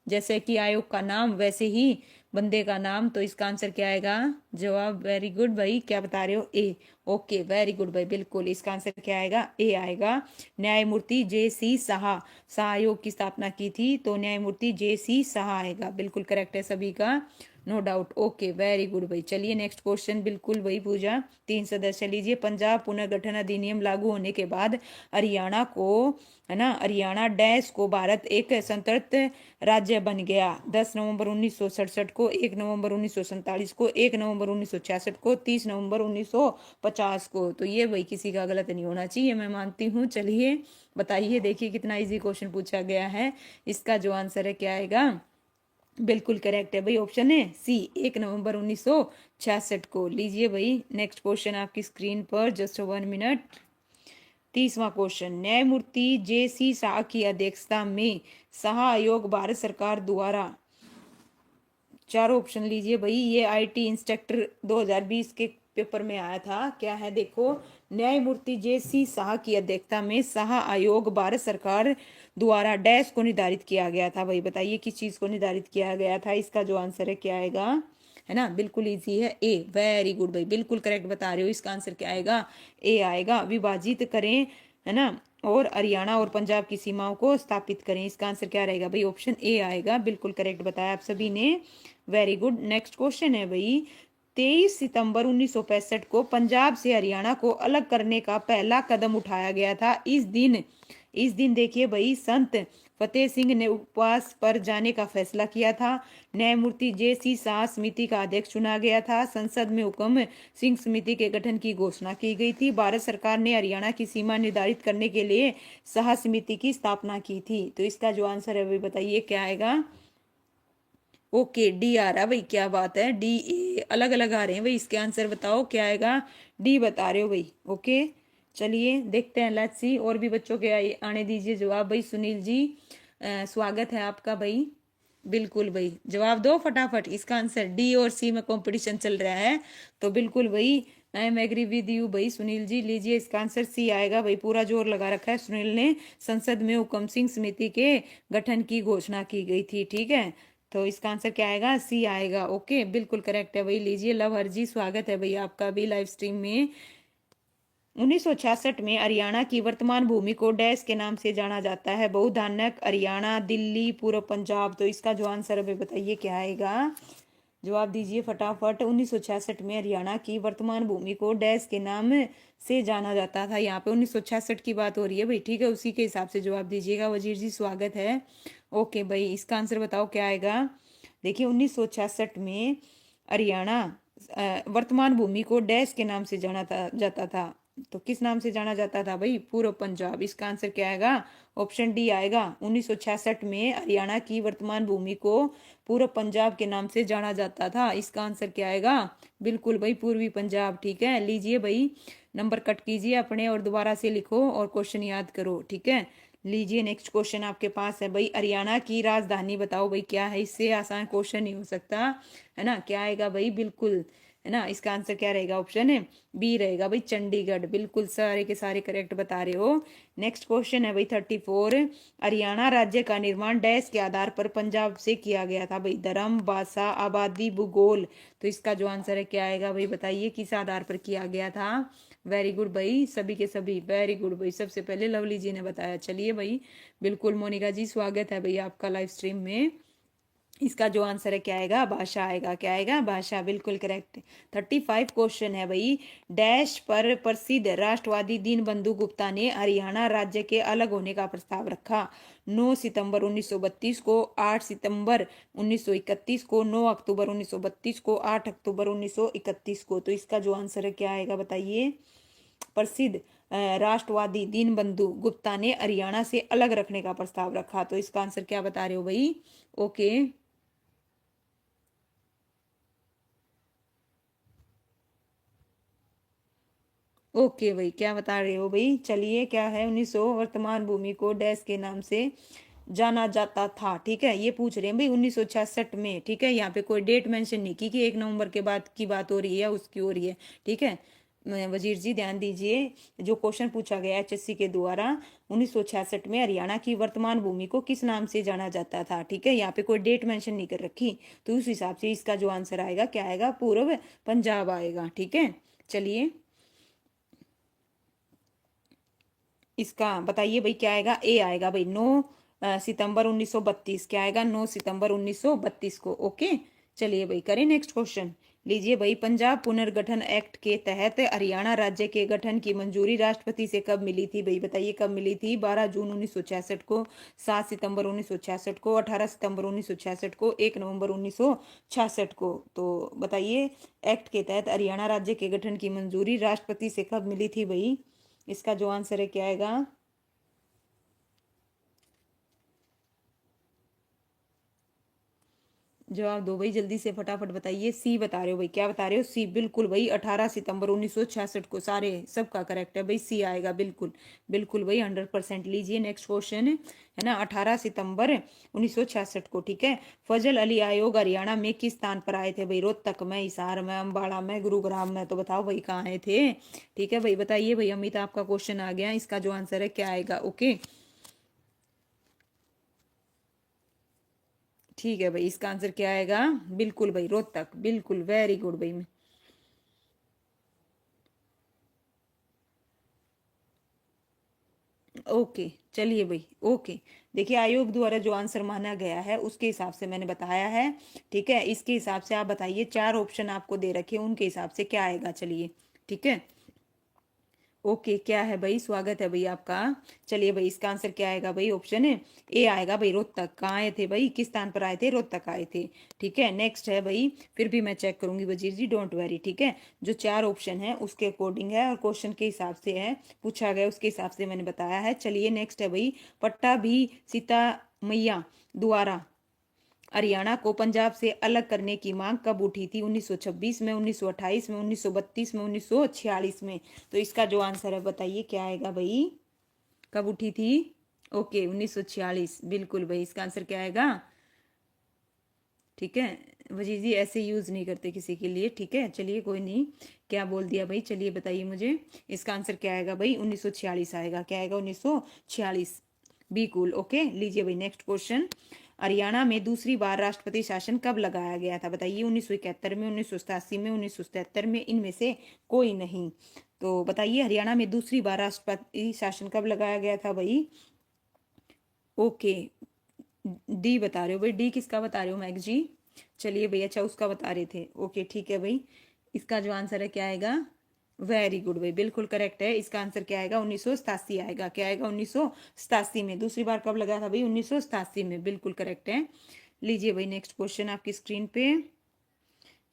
जैसे कि आयोग का नाम वैसे ही बंदे का नाम। तो इसका आंसर क्या आएगा? जवाब, वेरी गुड भाई। क्या बता रहे हो? ए। ओके, वेरी गुड भाई, बिल्कुल इसका आंसर क्या आएगा? ए आएगा। न्यायमूर्ति जे.सी. शाह, शाह आयोग की स्थापना की थी, तो न्यायमूर्ति जे.सी. शाह आएगा। बिल्कुल करेक्ट है सभी का, no doubt. Okay, very good भाई। चलिए नेक्स्ट क्वेश्चन, बिल्कुल वही पूजा। 3 सदस्य। लीजिए, पंजाब पुनर्गठन अधिनियम लागू होने के बाद हरियाणा को, है ना, हरियाणा डैश को भारत एक स्वतंत्र राज्य बन गया। 10 नवंबर 1967 को, 1 नवंबर 1947 को, 1 नवंबर 1966 को, 30 नवंबर 1950 को। तो ये भाई किसी का गलत नहीं होना चाहिए, मैं मानती हूँ। चलिए बताइए, देखिए कितना इजी क्वेश्चन पूछा गया है। इसका जो आंसर है क्या आएगा? बिल्कुल करेक्ट है भाई, ऑप्शन है सी, 1 नवंबर 1966 को। लीजिए भाई नेक्स्ट क्वेश्चन आपकी स्क्रीन पर, जस्ट 1 मिनट। 30वां क्वेश्चन, न्यायमूर्ति जे.सी. शाह की अध्यक्षता में शाह आयोग भारत सरकार द्वारा, चारों ऑप्शन लीजिए भाई, ये आईटी इंस्पेक्टर 2020 के पेपर में आया था। क्या है देखो, न्यायमूर्ति जे.सी. शाह की अध्यक्षता में शाह आयोग भारत सरकार द्वारा डैश को निर्धारित किया गया था भाई? बताइए किस चीज को निर्धारित किया गया था? इसका जो आंसर है क्या आएगा? है ना, बिल्कुल इजी है, ए। वेरी गुड भाई, बिल्कुल करेक्ट बता रहे हो। इसका आंसर क्या आएगा? ए आएगा। विभाजित करें, है ना, और हरियाणा और पंजाब की सीमाओं को स्थापित करें। इसका आंसर क्या रहेगा भाई? ऑप्शन ए आएगा। बिल्कुल करेक्ट बताया आप सभी ने, वेरी गुड। नेक्स्ट क्वेश्चन है भाई, 23 सितंबर 1965 को पंजाब से हरियाणा को अलग करने का पहला कदम उठाया गया था। इस दिन देखिए भाई, संत फतेह सिंह ने उपवास पर जाने का फैसला किया था। न्यायमूर्ति जे.सी. शाह समिति का अध्यक्ष चुना गया था। संसद में हुकम सिंह समिति के गठन की घोषणा की गई थी। भारत सरकार ने हरियाणा की सीमा निर्धारित करने के लिए शाह समिति की स्थापना की थी। तो इसका जो आंसर है भाई बताइए क्या आएगा? ओके, डी आ रहा भाई, क्या बात है। डी, ए अलग अलग आ रहे हैं भाई। इसके आंसर बताओ क्या आएगा? डी बता रहे हो भाई। ओके, चलिए देखते हैं, लेट्स सी। और भी बच्चों के आने दीजिए जवाब भाई। सुनील जी, स्वागत है आपका भाई। बिल्कुल भाई, जवाब दो फटाफट। इसका आंसर डी और सी में कंपटीशन चल रहा है, तो बिल्कुल भाई I am agree with you भाई। सुनील जी लीजिए, इसका आंसर सी आएगा भाई। पूरा जोर लगा रखा है सुनील ने। संसद में हुकम सिंह समिति के गठन की घोषणा की गई थी, ठीक है। तो इसका आंसर क्या आएगा? सी आएगा। ओके, बिल्कुल करेक्ट है भाई। लीजिए लव जी, स्वागत है भाई आपका भी लाइव स्ट्रीम में। 1966 में हरियाणा की वर्तमान भूमि को डैश के नाम से जाना जाता है? बहुधानक, हरियाणा, दिल्ली, पूर्व पंजाब। तो इसका जो आंसर है बताइए क्या आएगा? जवाब दीजिए फटाफट। 1966 में हरियाणा की वर्तमान भूमि को डैश के नाम से जाना जाता था। यहाँ पे 1966 की बात हो रही है भाई, ठीक है। उसी के हिसाब से जवाब दीजिएगा। वजीर जी स्वागत है। ओके भाई, इसका आंसर बताओ क्या आएगा? देखिए 1966 में हरियाणा वर्तमान भूमि को डैश के नाम से जाता था। तो किस नाम से जाना जाता था भाई? पूर्व पंजाब। इसका आंसर क्या आएगा? ऑप्शन डी आएगा। 1966 में हरियाणा की वर्तमान भूमि को पूर्व पंजाब के नाम से जाना जाता था। इसका आंसर क्या आएगा? बिल्कुल भाई, पूर्वी पंजाब, ठीक है। लीजिए भाई, नंबर कट कीजिए अपने और दोबारा से लिखो और क्वेश्चन याद करो, ठीक है। लीजिए नेक्स्ट क्वेश्चन आपके पास है भाई। हरियाणा की राजधानी बताओ भाई क्या है? इससे आसान क्वेश्चन नहीं हो सकता, है ना। क्या आएगा भाई? बिल्कुल, है ना। इसका आंसर क्या रहेगा? ऑप्शन है बी रहेगा भाई, चंडीगढ़। बिल्कुल सारे के सारे करेक्ट बता रहे हो। नेक्स्ट क्वेश्चन है भाई 34। हरियाणा राज्य का निर्माण डैश के आधार पर पंजाब से किया गया था भाई? धर्म, भाषा, आबादी, भूगोल। तो इसका जो आंसर है क्या आएगा भाई? बताइए किस आधार पर किया गया था? वेरी गुड भाई, सभी के सभी वेरी गुड भाई। सबसे पहले लवली जी ने बताया। चलिए भाई, बिल्कुल मोनिका जी स्वागत है भाई आपका लाइव स्ट्रीम में। इसका जो आंसर है क्या आएगा? भाषा आएगा। क्या आएगा? भाषा, बिल्कुल करेक्ट। 35 क्वेश्चन है भाई। डैश पर प्रसिद्ध राष्ट्रवादी दीनबंधु गुप्ता ने हरियाणा राज्य के अलग होने का प्रस्ताव रखा? 9 सितंबर 1932 को, 8 सितंबर 1931 को, 9 अक्टूबर 1932 को, 8 अक्टूबर 1931 को। तो इसका जो आंसर है क्या आएगा? बताइए। प्रसिद्ध राष्ट्रवादी दीनबंधु गुप्ता ने हरियाणा से अलग रखने का प्रस्ताव रखा। तो इसका आंसर क्या बता रहे हो भाई? ओके, ओके भाई, क्या बता रहे हो भाई? चलिए, क्या है? 1900 वर्तमान भूमि को डैश के नाम से जाना जाता था, ठीक है। ये पूछ रहे हैं भाई 1966 में, ठीक है। यहाँ पे कोई डेट मेंशन नहीं की कि 1 नवंबर के बाद की बात हो रही है या उसकी हो रही है, ठीक है। वजीर जी ध्यान दीजिए, जो क्वेश्चन पूछा गया एचएससी के द्वारा, 1966 में हरियाणा की वर्तमान भूमि को किस नाम से जाना जाता था, ठीक है। यहाँ पे कोई डेट मेंशन नहीं कर रखी, तो उस हिसाब से इसका जो आंसर आएगा क्या आएगा? पूर्व पंजाब आएगा, ठीक है। चलिए, इसका बताइए भाई क्या आएगा? ए आएगा भाई। 9 सितंबर 1932। क्या आएगा? 9 सितंबर 1932 को। ओके, चलिए भाई करें नेक्स्ट क्वेश्चन। लीजिए भाई, पंजाब पुनर्गठन एक्ट के तहत हरियाणा राज्य के गठन की मंजूरी राष्ट्रपति से कब मिली थी भाई? बताइए कब मिली थी? 12 जून 1966 को, 7 सितंबर 1966 को, 18 सितंबर 1966 को, 1 नवंबर 1966 को। तो बताइए, एक्ट के तहत हरियाणा राज्य के गठन की मंजूरी राष्ट्रपति से कब मिली थी भाई? इसका जो आंसर है क्या आएगा? जवाब दो भाई जल्दी से, फटाफट बताइए। सी बता रहे हो भाई? क्या बता रहे हो? सी, बिल्कुल भाई 18 सितंबर 1966 को। सारे सबका करेक्ट है भाई, सी आएगा। बिल्कुल, बिल्कुल भाई 100%। लीजिए नेक्स्ट क्वेश्चन है ना। 18 सितंबर 1966 को, ठीक है। फजल अली आयोग हरियाणा में किस स्थान पर आए थे भाई? रोहतक में, हिसार में, अम्बाड़ा में, गुरुग्राम में। तो बताओ भाई कहाँ आए थे? ठीक है भाई, बताइए भाई। अमित आपका क्वेश्चन आ गया, इसका जो आंसर है क्या आएगा? ओके, ठीक है भाई, इसका आंसर क्या आएगा? बिल्कुल भाई, रोहतक। बिल्कुल, वेरी गुड भाई। ओके, चलिए भाई। ओके, देखिए आयोग द्वारा जो आंसर माना गया है उसके हिसाब से मैंने बताया है, ठीक है। इसके हिसाब से आप बताइए, 4 ऑप्शन आपको दे रखे हैं, उनके हिसाब से क्या आएगा? चलिए, ठीक है। ओके, क्या है भाई? स्वागत है भाई आपका। चलिए भाई, इसका आंसर क्या आएगा भाई? ऑप्शन है ए आएगा भाई, रोहतक। कहाँ आए थे भाई? किस स्थान पर आए थे? रोहतक आए थे, ठीक है। नेक्स्ट है भाई, फिर भी मैं चेक करूंगी वजीर जी, डोंट वरी, ठीक है। जो 4 ऑप्शन है उसके अकॉर्डिंग है और क्वेश्चन के हिसाब से है, पूछा गया उसके हिसाब से मैंने बताया है। चलिए नेक्स्ट है भाई, पट्टा भी सीता मैया द्वारा हरियाणा को पंजाब से अलग करने की मांग कब उठी थी? 1926 में, 1928 में, 1932 में, 1946 में। तो इसका जो आंसर है बताइए क्या आएगा भाई? कब उठी थी? ओके 1946 बिल्कुल भाई, इसका आंसर क्या आएगा? ठीक है वजीर जी, ऐसे यूज नहीं करते किसी के लिए, ठीक है चलिए कोई नहीं। क्या बोल दिया भाई, चलिए बताइए मुझे, इसका आंसर क्या आएगा भाई? 1946 आएगा। क्या आएगा? 1946। Be cool. ओके लीजिए भाई नेक्स्ट क्वेश्चन। हरियाणा में दूसरी बार राष्ट्रपति शासन कब लगाया गया था? बताइए 1971 में, 1987 में, 1977 में, इनमें से कोई नहीं। तो बताइए हरियाणा में दूसरी बार राष्ट्रपति शासन कब लगाया गया था भाई? ओके डी बता रहे हो भाई, डी किसका बता रहे हो मैग जी? चलिए भाई अच्छा उसका बता रहे थे, ओके ठीक है भाई। इसका जो आंसर है क्या आएगा? वेरी गुड भाई, बिल्कुल करेक्ट है। इसका आंसर क्या आएगा? 1987 आएगा। क्या आएगा? 1987 में। दूसरी बार कब लगा था भाई? 1987 में, बिल्कुल करेक्ट है। लीजिए भाई नेक्स्ट क्वेश्चन आपकी स्क्रीन पे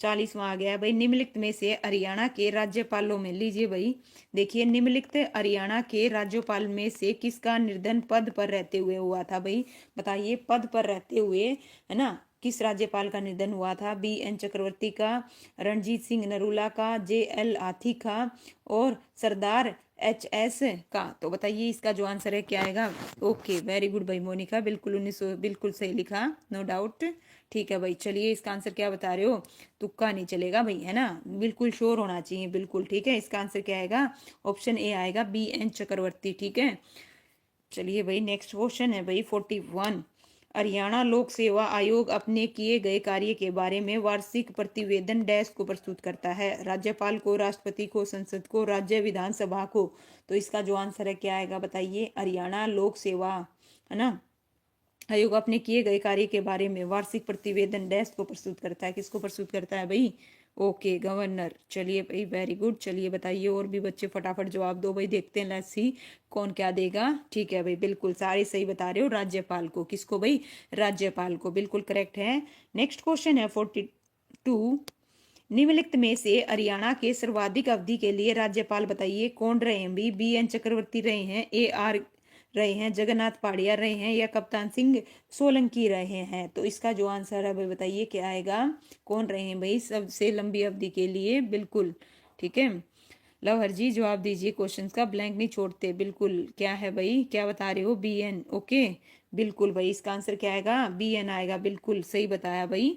40वां आ गया है भाई। निम्नलिखित में से हरियाणा के राज्यपालों में, लीजिए भाई देखिए, निम्नलिखित हरियाणा के राज्यपाल में से किसका निर्धन पद पर रहते हुए हुआ था भाई? बताइए पद पर रहते हुए, है ना, किस राज्यपाल का निधन हुआ था? बी एन चक्रवर्ती का, रणजीत सिंह नरूला का, जे एल हाथी का, और सरदार एच एस का। तो बताइए इसका जो आंसर है क्या आएगा? ओके वेरी गुड भाई मोनिका, बिल्कुल 1900 बिल्कुल सही लिखा, नो डाउट। ठीक है भाई चलिए इसका आंसर क्या बता रहे हो? तुक्का नहीं चलेगा भाई, है ना, बिल्कुल श्योर होना चाहिए, बिल्कुल ठीक है। इसका आंसर क्या आएगा? ऑप्शन ए आएगा, बी एन चक्रवर्ती, ठीक है। चलिए भाई नेक्स्ट क्वेश्चन है भाई 41। हरियाणा लोक सेवा आयोग अपने किए गए कार्य के बारे में वार्षिक प्रतिवेदन डैश को प्रस्तुत करता है? राज्यपाल को, राष्ट्रपति को, संसद को, राज्य विधानसभा को। तो इसका जो आंसर है क्या आएगा? बताइए हरियाणा लोक सेवा, है ना, आयोग अपने किए गए कार्य के बारे में वार्षिक प्रतिवेदन डैश को प्रस्तुत करता है? किसको प्रस्तुत करता है भाई? Okay governor. चलिए भाई वेरी गुड, चलिए बताइए और भी बच्चे फटाफट जवाब दो भाई, देखते हैं लेट्स सी कौन क्या देगा। ठीक है भाई बिल्कुल सारे सही बता रहे हो, राज्यपाल को। किसको भाई? राज्यपाल को, बिल्कुल करेक्ट है। नेक्स्ट क्वेश्चन है 42। निम्नलिखित में से हरियाणा के सर्वाधिक अवधि के लिए राज्यपाल बताइए कौन रहे हैं भाई? बी एन चक्रवर्ती रहे हैं, ए आर रहे हैं, जगन्नाथ पहाड़िया रहे हैं, या कप्तान सिंह सोलंकी रहे हैं? तो इसका जो आंसर है भाई बताइए क्या आएगा? कौन रहे हैं भाई सबसे लंबी अवधि के लिए? बिल्कुल ठीक है। लवहर जी जवाब दीजिए, क्वेश्चंस का ब्लैंक नहीं छोड़ते, बिल्कुल। क्या है भाई, क्या बता रहे हो? B N. ओके बिल्कुल भाई, इसका आंसर क्या आएगा? बी एन आएगा, बिल्कुल सही बताया भाई।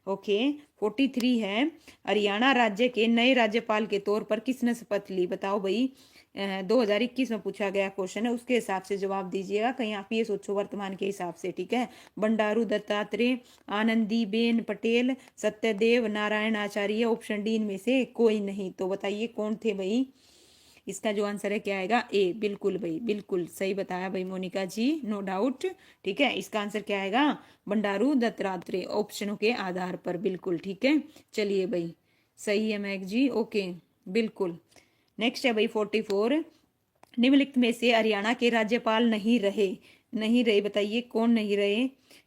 ओके 43 है। हरियाणा राज्य के नए राज्यपाल के तौर पर किसने शपथ ली? बताओ भाई। 2021 में पूछा गया क्वेश्चन है, उसके हिसाब से जवाब दीजिएगा, कहीं आप ये सोचो वर्तमान के हिसाब से, ठीक है। बंडारू दत्तात्रेय, आनंदी बेन पटेल, सत्यदेव नारायण आचार्य, ऑप्शन डी इनमें से कोई नहीं। तो बताइए कौन थे भाई? इसका जो आंसर है क्या आएगा? ए, बिल्कुल भाई, बिल्कुल सही बताया भाई मोनिका जी, नो डाउट। ठीक है इसका आंसर क्या आएगा? बंडारू दत्तात्रेय, ऑप्शनों के आधार पर, बिल्कुल ठीक है। चलिए भाई सही है मैग जी, ओके बिल्कुल। नेक्स्ट है भाई 44। निम्नलिखित में से हरियाणा के राज्यपाल नहीं रहे, नहीं रहे बताइए कौन नहीं रहे?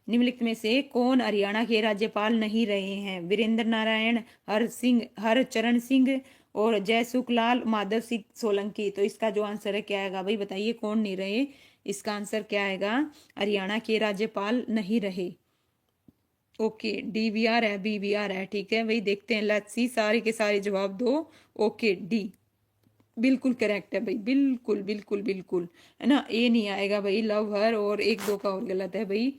निम्नलिखित में से कौन हरियाणा के राज्यपाल नहीं रहे हैं? वीरेंद्र नारायण, हरचरण सिंह, और जयसुखलाल, माधव सिंह सोलंकी। तो इसका जो आंसर है क्या आएगा भाई? बताइए कौन नहीं रहे? इसका आंसर क्या आएगा? हरियाणा के राज्यपाल नहीं रहे। ओके DVR है, BVR है, ठीक है भाई देखते हैं, लेट्स सी सारे के सारे जवाब दो। ओके डी बिल्कुल करेक्ट है भाई, बिल्कुल बिल्कुल बिल्कुल, है ना। ए नहीं आएगा भाई, लव हर, और एक दो का और गलत है भाई।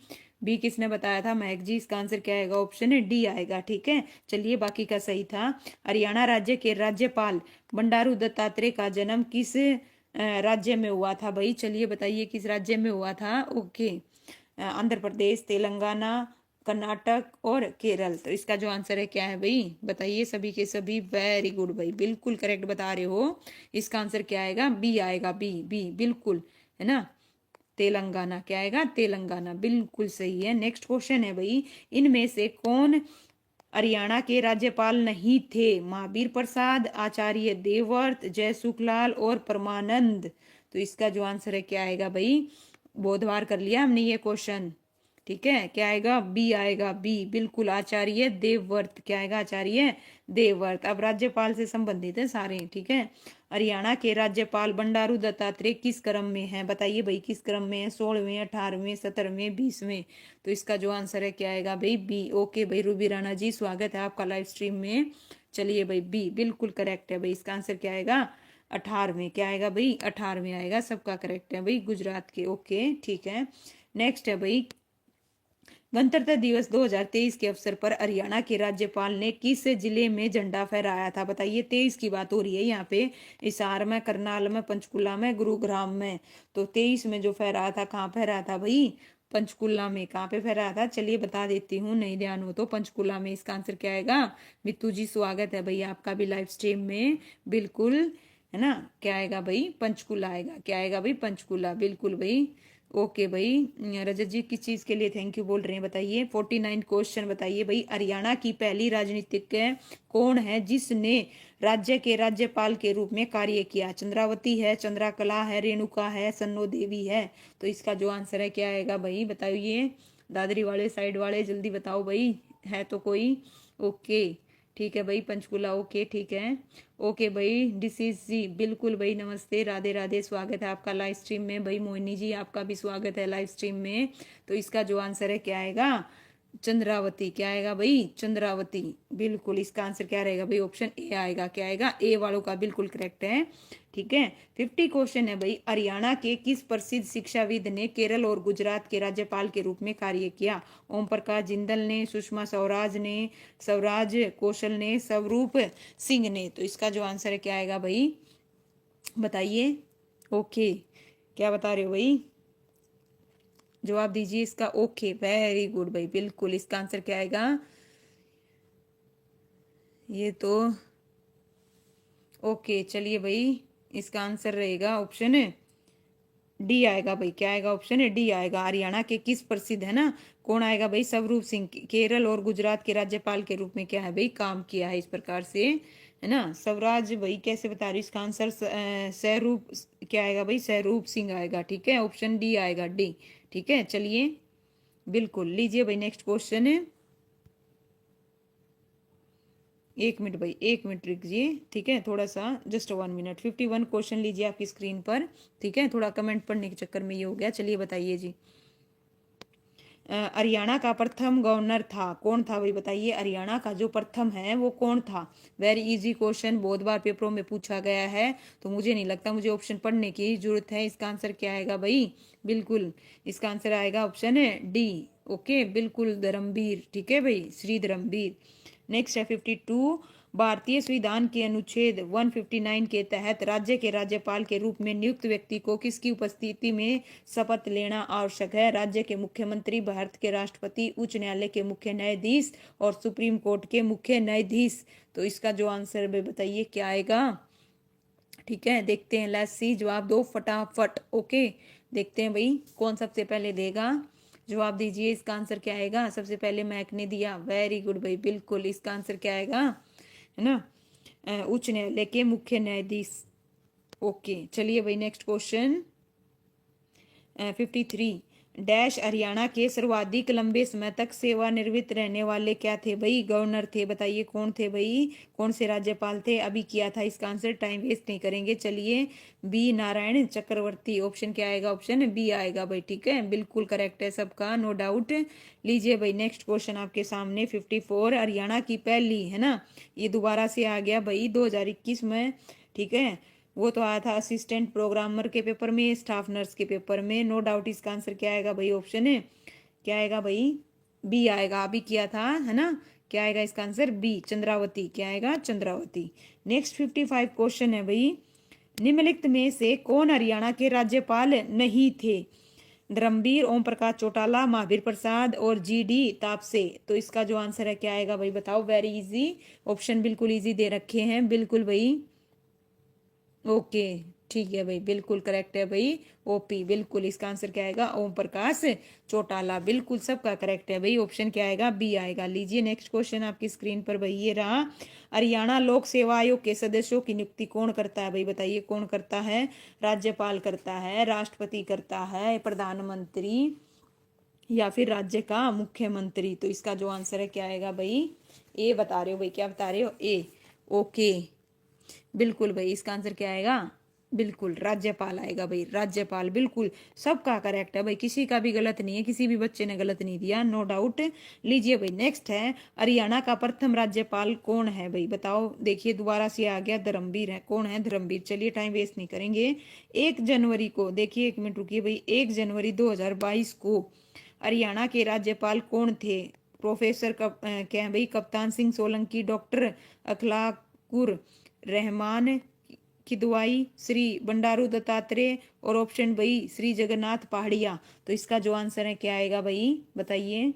बी किसने बताया था? मैग जी। इसका आंसर क्या आएगा? ऑप्शन है डी आएगा, ठीक है। चलिए बाकी का सही था। हरियाणा राज्य के राज्यपाल बंडारू दत्तात्रेय का जन्म किस राज्य में हुआ था भाई? चलिए बताइए किस राज्य में हुआ था? ओके आंध्र प्रदेश, तेलंगाना, कर्नाटक और केरल। तो इसका जो आंसर है क्या है भाई? बताइए सभी के सभी, वेरी गुड भाई, बिल्कुल करेक्ट बता रहे हो। इसका आंसर क्या आएगा? बी आएगा, बी बी बिल्कुल, है ना, तेलंगाना। क्या आएगा? तेलंगाना, बिल्कुल सही है। नेक्स्ट क्वेश्चन है भाई, इनमें से कौन हरियाणा के राज्यपाल नहीं थे? महावीर प्रसाद, आचार्य देवव्रत, जयसुखलाल और परमानंद। तो इसका जो आंसर है क्या आएगा भाई? बुधवार कर लिया हमने ये क्वेश्चन, ठीक है। क्या आएगा? बी आएगा, बी बिल्कुल, आचार्य देवव्रत। क्या आएगा? आचार्य देवव्रत। अब राज्यपाल से संबंधित है सारे, ठीक है। हरियाणा के राज्यपाल बंडारू दत्तात्रेय किस क्रम में है? बताइए भाई किस क्रम में है? 16वें, 18वें, 17वें, 20वें? तो इसका जो आंसर है क्या आएगा भाई? बी। ओके भाई रूबी राणा जी स्वागत है आपका लाइव स्ट्रीम में। चलिए भाई बी बिल्कुल करेक्ट है भाई, इसका आंसर क्या आएगा? 18वें, क्या आएगा भाई 18वें आएगा, सबका करेक्ट है भाई गुजरात के। ओके ठीक है। नेक्स्ट है भाई, गणतंत्र दिवस 2023 के अवसर पर हरियाणा के राज्यपाल ने किस जिले में झंडा फहराया था? बताइए, 23 की बात हो रही है यहाँ पे। हिसार में, करनाल में, पंचकुला में, गुरुग्राम में। तो 23 में जो फहराया था, कहाँ फहराया था भाई? पंचकुला में। कहाँ पे फहराया था? चलिए बता देती हूँ, नहीं ध्यान हो तो पंचकुला में। इसका आंसर क्या आएगा? बिट्टू जी स्वागत है भाई आपका भी लाइव स्ट्रीम में, बिल्कुल, है ना। क्या आएगा भाई? पंचकुला आएगा। क्या आएगा भाई? पंचकुला, बिल्कुल भाई। ओके भाई। रजत जी किस चीज के लिए थैंक यू बोल रहे हैं बताइए? 49 क्वेश्चन बताइए भाई। हरियाणा की पहली राजनीतिक कौन है जिसने राज्य के राज्यपाल के रूप में कार्य किया? चंद्रावती है, चंद्रकला है, रेणुका है, सन्नो देवी है। तो इसका जो आंसर है क्या आएगा भाई? बताइए दादरी वाले साइड वाले, जल्दी बताओ भाई, है तो कोई? ओके ठीक है भाई, पंचकुला। ओके ठीक है। ओके भाई, डिसीज जी बिल्कुल भाई, नमस्ते, राधे राधे, स्वागत है आपका लाइव स्ट्रीम में भाई। मोहिनी जी आपका भी स्वागत है लाइव स्ट्रीम में। तो इसका जो आंसर है क्या आएगा? चंद्रावती। क्या आएगा भाई? चंद्रावती, बिल्कुल। इसका आंसर क्या रहेगा भाई? ऑप्शन ए आएगा। क्या आएगा? ए वालों का बिल्कुल करेक्ट है। ठीक है। 50 क्वेश्चन है भाई, हरियाणा के किस प्रसिद्ध शिक्षाविद ने केरल और गुजरात के राज्यपाल के रूप में कार्य किया? ओम प्रकाश जिंदल ने, सुषमा स्वराज ने, स्वराज कौशल ने, स्वरूप सिंह ने। तो इसका जो आंसर है क्या आएगा भाई? बताइए। ओके, क्या बता रहे हो भाई? जवाब दीजिए इसका। ओके वेरी गुड भाई, बिल्कुल। इसका आंसर क्या आएगा? ये तो ओके, चलिए भाई, इसका आंसर रहेगा ऑप्शन डी आएगा भाई। क्या आएगा? ऑप्शन है डी आएगा। हरियाणा के किस प्रसिद्ध, है ना, कौन आएगा भाई? स्वरूप सिंह। केरल और गुजरात के राज्यपाल के रूप में क्या है भाई? काम किया है इस प्रकार से, है ना। स्वराज भाई कैसे बता रही? इसका आंसर स्वरूप, क्या आएगा भाई? स्वरूप सिंह आएगा। ठीक है, ऑप्शन डी आएगा, डी। ठीक है, चलिए बिल्कुल। लीजिए भाई नेक्स्ट क्वेश्चन है। 1 मिनट भाई, 1 मिनट रुकिए। ठीक है, थोड़ा सा जस्ट 1 मिनट। 51 क्वेश्चन लीजिए आपकी स्क्रीन पर। ठीक है, थोड़ा कमेंट पढ़ने के चक्कर में ये हो गया। चलिए बताइए जी। हरियाणा का प्रथम गवर्नर था, कौन था भाई? बताइए, हरियाणा का जो प्रथम है वो कौन था? वेरी इजी क्वेश्चन, बहुत बार पेपरों में पूछा गया है, तो मुझे नहीं लगता मुझे ऑप्शन पढ़ने की जरूरत है। इसका आंसर क्या आएगा भाई? बिल्कुल, इसका आंसर आएगा ऑप्शन है डी। ओके बिल्कुल, धर्मवीर। ठीक है भाई, श्री धर्मवीर। नेक्स्ट है 52, भारतीय संविधान के अनुच्छेद 159 के तहत राज्य के राज्यपाल के रूप में नियुक्त व्यक्ति को किसकी उपस्थिति में शपथ लेना आवश्यक है? राज्य के मुख्यमंत्री, भारत के राष्ट्रपति, उच्च न्यायालय के मुख्य न्यायाधीश और सुप्रीम कोर्ट के मुख्य न्यायाधीश। तो इसका जो आंसर है बताइए क्या आएगा? ठीक है, देखते हैं, लेट्स सी, जवाब दो फटाफट। ओके, देखते हैं भाई कौन सबसे पहले देगा। जवाब दीजिए, इसका आंसर क्या आएगा? सबसे पहले मैक ने दिया, वेरी गुड भाई, बिल्कुल। इसका आंसर क्या आएगा, है ना? उच्च न्यायालय के मुख्य न्यायाधीश। ओके चलिए भाई, नेक्स्ट क्वेश्चन 53, डैश हरियाणा के सर्वाधिक लंबे समय तक सेवानिवृत्त रहने वाले क्या थे भाई? गवर्नर थे। बताइए कौन थे भाई? कौन से राज्यपाल थे? अभी किया था। इसका आंसर, टाइम वेस्ट नहीं करेंगे। चलिए, बी नारायण चक्रवर्ती। ऑप्शन क्या आएगा? ऑप्शन बी आएगा भाई। ठीक है, बिल्कुल करेक्ट है सबका, नो डाउट। लीजिए भाई नेक्स्ट क्वेश्चन आपके सामने 54, हरियाणा की पहली, है ना, ये दोबारा से आ गया भाई 2021 में। ठीक है, वो तो आया था असिस्टेंट प्रोग्रामर के पेपर में, स्टाफ नर्स के पेपर में, नो डाउट। इसका आंसर क्या आएगा भाई? ऑप्शन है क्या आएगा भाई? बी आएगा, अभी किया था, है ना। क्या आएगा इसका आंसर? बी, चंद्रावती। क्या आएगा? चंद्रावती। नेक्स्ट 55 क्वेश्चन है भाई, निम्नलिखित में से कौन हरियाणा के राज्यपाल नहीं थे? धर्मवीर, ओम प्रकाश चौटाला, महावीर प्रसाद और जीडी तापसे। तो इसका जो आंसर है क्या आएगा भाई? बताओ, वेरी इजी, ऑप्शन बिल्कुल इजी दे रखे हैं, बिल्कुल भाई। ओके ठीक है भाई, बिल्कुल करेक्ट है भाई, ओपी, बिल्कुल। इसका आंसर क्या आएगा? ओम प्रकाश चौटाला, बिल्कुल सबका करेक्ट है भाई। ऑप्शन क्या आएगा? बी आएगा। लीजिए नेक्स्ट क्वेश्चन आपकी स्क्रीन पर भाई, ये रहा। हरियाणा लोक सेवा आयोग के सदस्यों की नियुक्ति कौन करता है भाई? बताइए कौन करता है? राज्यपाल करता है, राष्ट्रपति करता है, प्रधानमंत्री, या फिर राज्य का मुख्यमंत्री? तो इसका जो आंसर है क्या आएगा भाई? ए बता रहे हो भाई, क्या बता रहे हो? ए। ओके बिल्कुल भाई, इसका आंसर क्या आएगा? बिल्कुल राज्यपाल आएगा भाई, राज्यपाल बिल्कुल सबका करेक्ट है भाई, किसी का भी गलत नहीं है, किसी भी बच्चे ने गलत नहीं दिया, नो डाउट। लीजिए भाई नेक्स्ट है, हरियाणा का प्रथम राज्यपाल कौन है भाई, बताओ। देखिए दोबारा से आ गया धर्मवीर है, कौन है धर्मवीर, चलिए टाइम वेस्ट नहीं करेंगे। 1 जनवरी को, देखिए 1 मिनट रुकिए भाई, 1 जनवरी 2022 को हरियाणा के राज्यपाल कौन थे। प्रोफेसर क्या है भाई, कप्तान सिंह सोलंकी, डॉक्टर अखलाकुर रहमान किदवाई, श्री बंडारू दत्तात्रेय, और ऑप्शन भाई श्री जगन्नाथ पहाड़िया। तो इसका जो आंसर है क्या आएगा भाई, बताइए।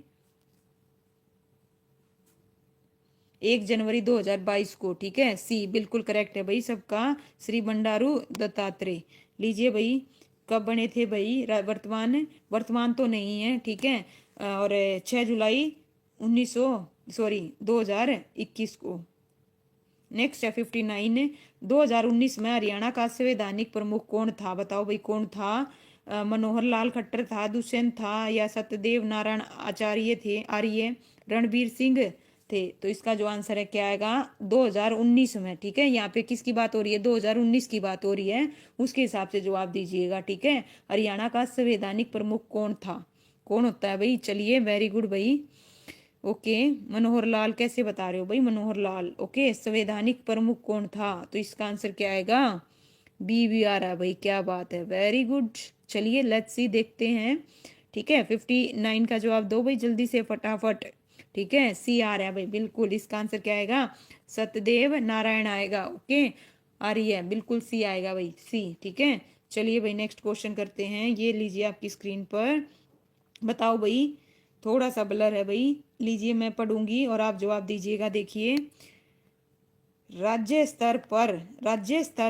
1 जनवरी 2022 को, ठीक है, सी बिल्कुल करेक्ट है भाई सबका, श्री बंडारू दत्तात्रेय। लीजिए भाई, कब बने थे भाई, वर्तमान, वर्तमान तो नहीं है, ठीक है, और 6 जुलाई 1900, सॉरी 2021 को। नेक्स्ट है 59, 2019 में हरियाणा का संवैधानिक प्रमुख कौन था, बताओ भाई कौन था। मनोहर लाल खट्टर था, दुष्यंत था, या सत्यदेव नारायण आचार्य थे, आर्य, रणबीर सिंह थे। तो इसका जो आंसर है क्या आएगा, 2019 में, ठीक है, यहाँ पे किसकी बात हो रही है, 2019 की बात हो रही है, उसके हिसाब से जवाब दीजिएगा, ठीक है। हरियाणा का संवैधानिक प्रमुख कौन था, कौन होता है भाई, चलिए वेरी गुड भाई। ओके, मनोहर लाल कैसे बता रहे हो भाई, मनोहर लाल, ओके, संवैधानिक प्रमुख कौन था, तो इसका आंसर क्या आएगा, बी आ रहा है भाई, क्या बात है, वेरी गुड। चलिए लेट्स सी, देखते हैं, ठीक है। 59 का जवाब दो भाई जल्दी से फटाफट, ठीक है, सी आ रहा है भाई, बिल्कुल इसका आंसर क्या आएगा, सत्यदेव नारायण आएगा, ओके, आ रही है, बिल्कुल सी आएगा भाई, सी, ठीक है। चलिए भाई नेक्स्ट क्वेश्चन करते हैं, ये लीजिए आपकी स्क्रीन पर, बताओ भाई, थोड़ा सा ब्लर है भाई, लीजिए मैं पढ़ूंगी और आप जवाब दीजिएगा। देखिए, राज्य स्तर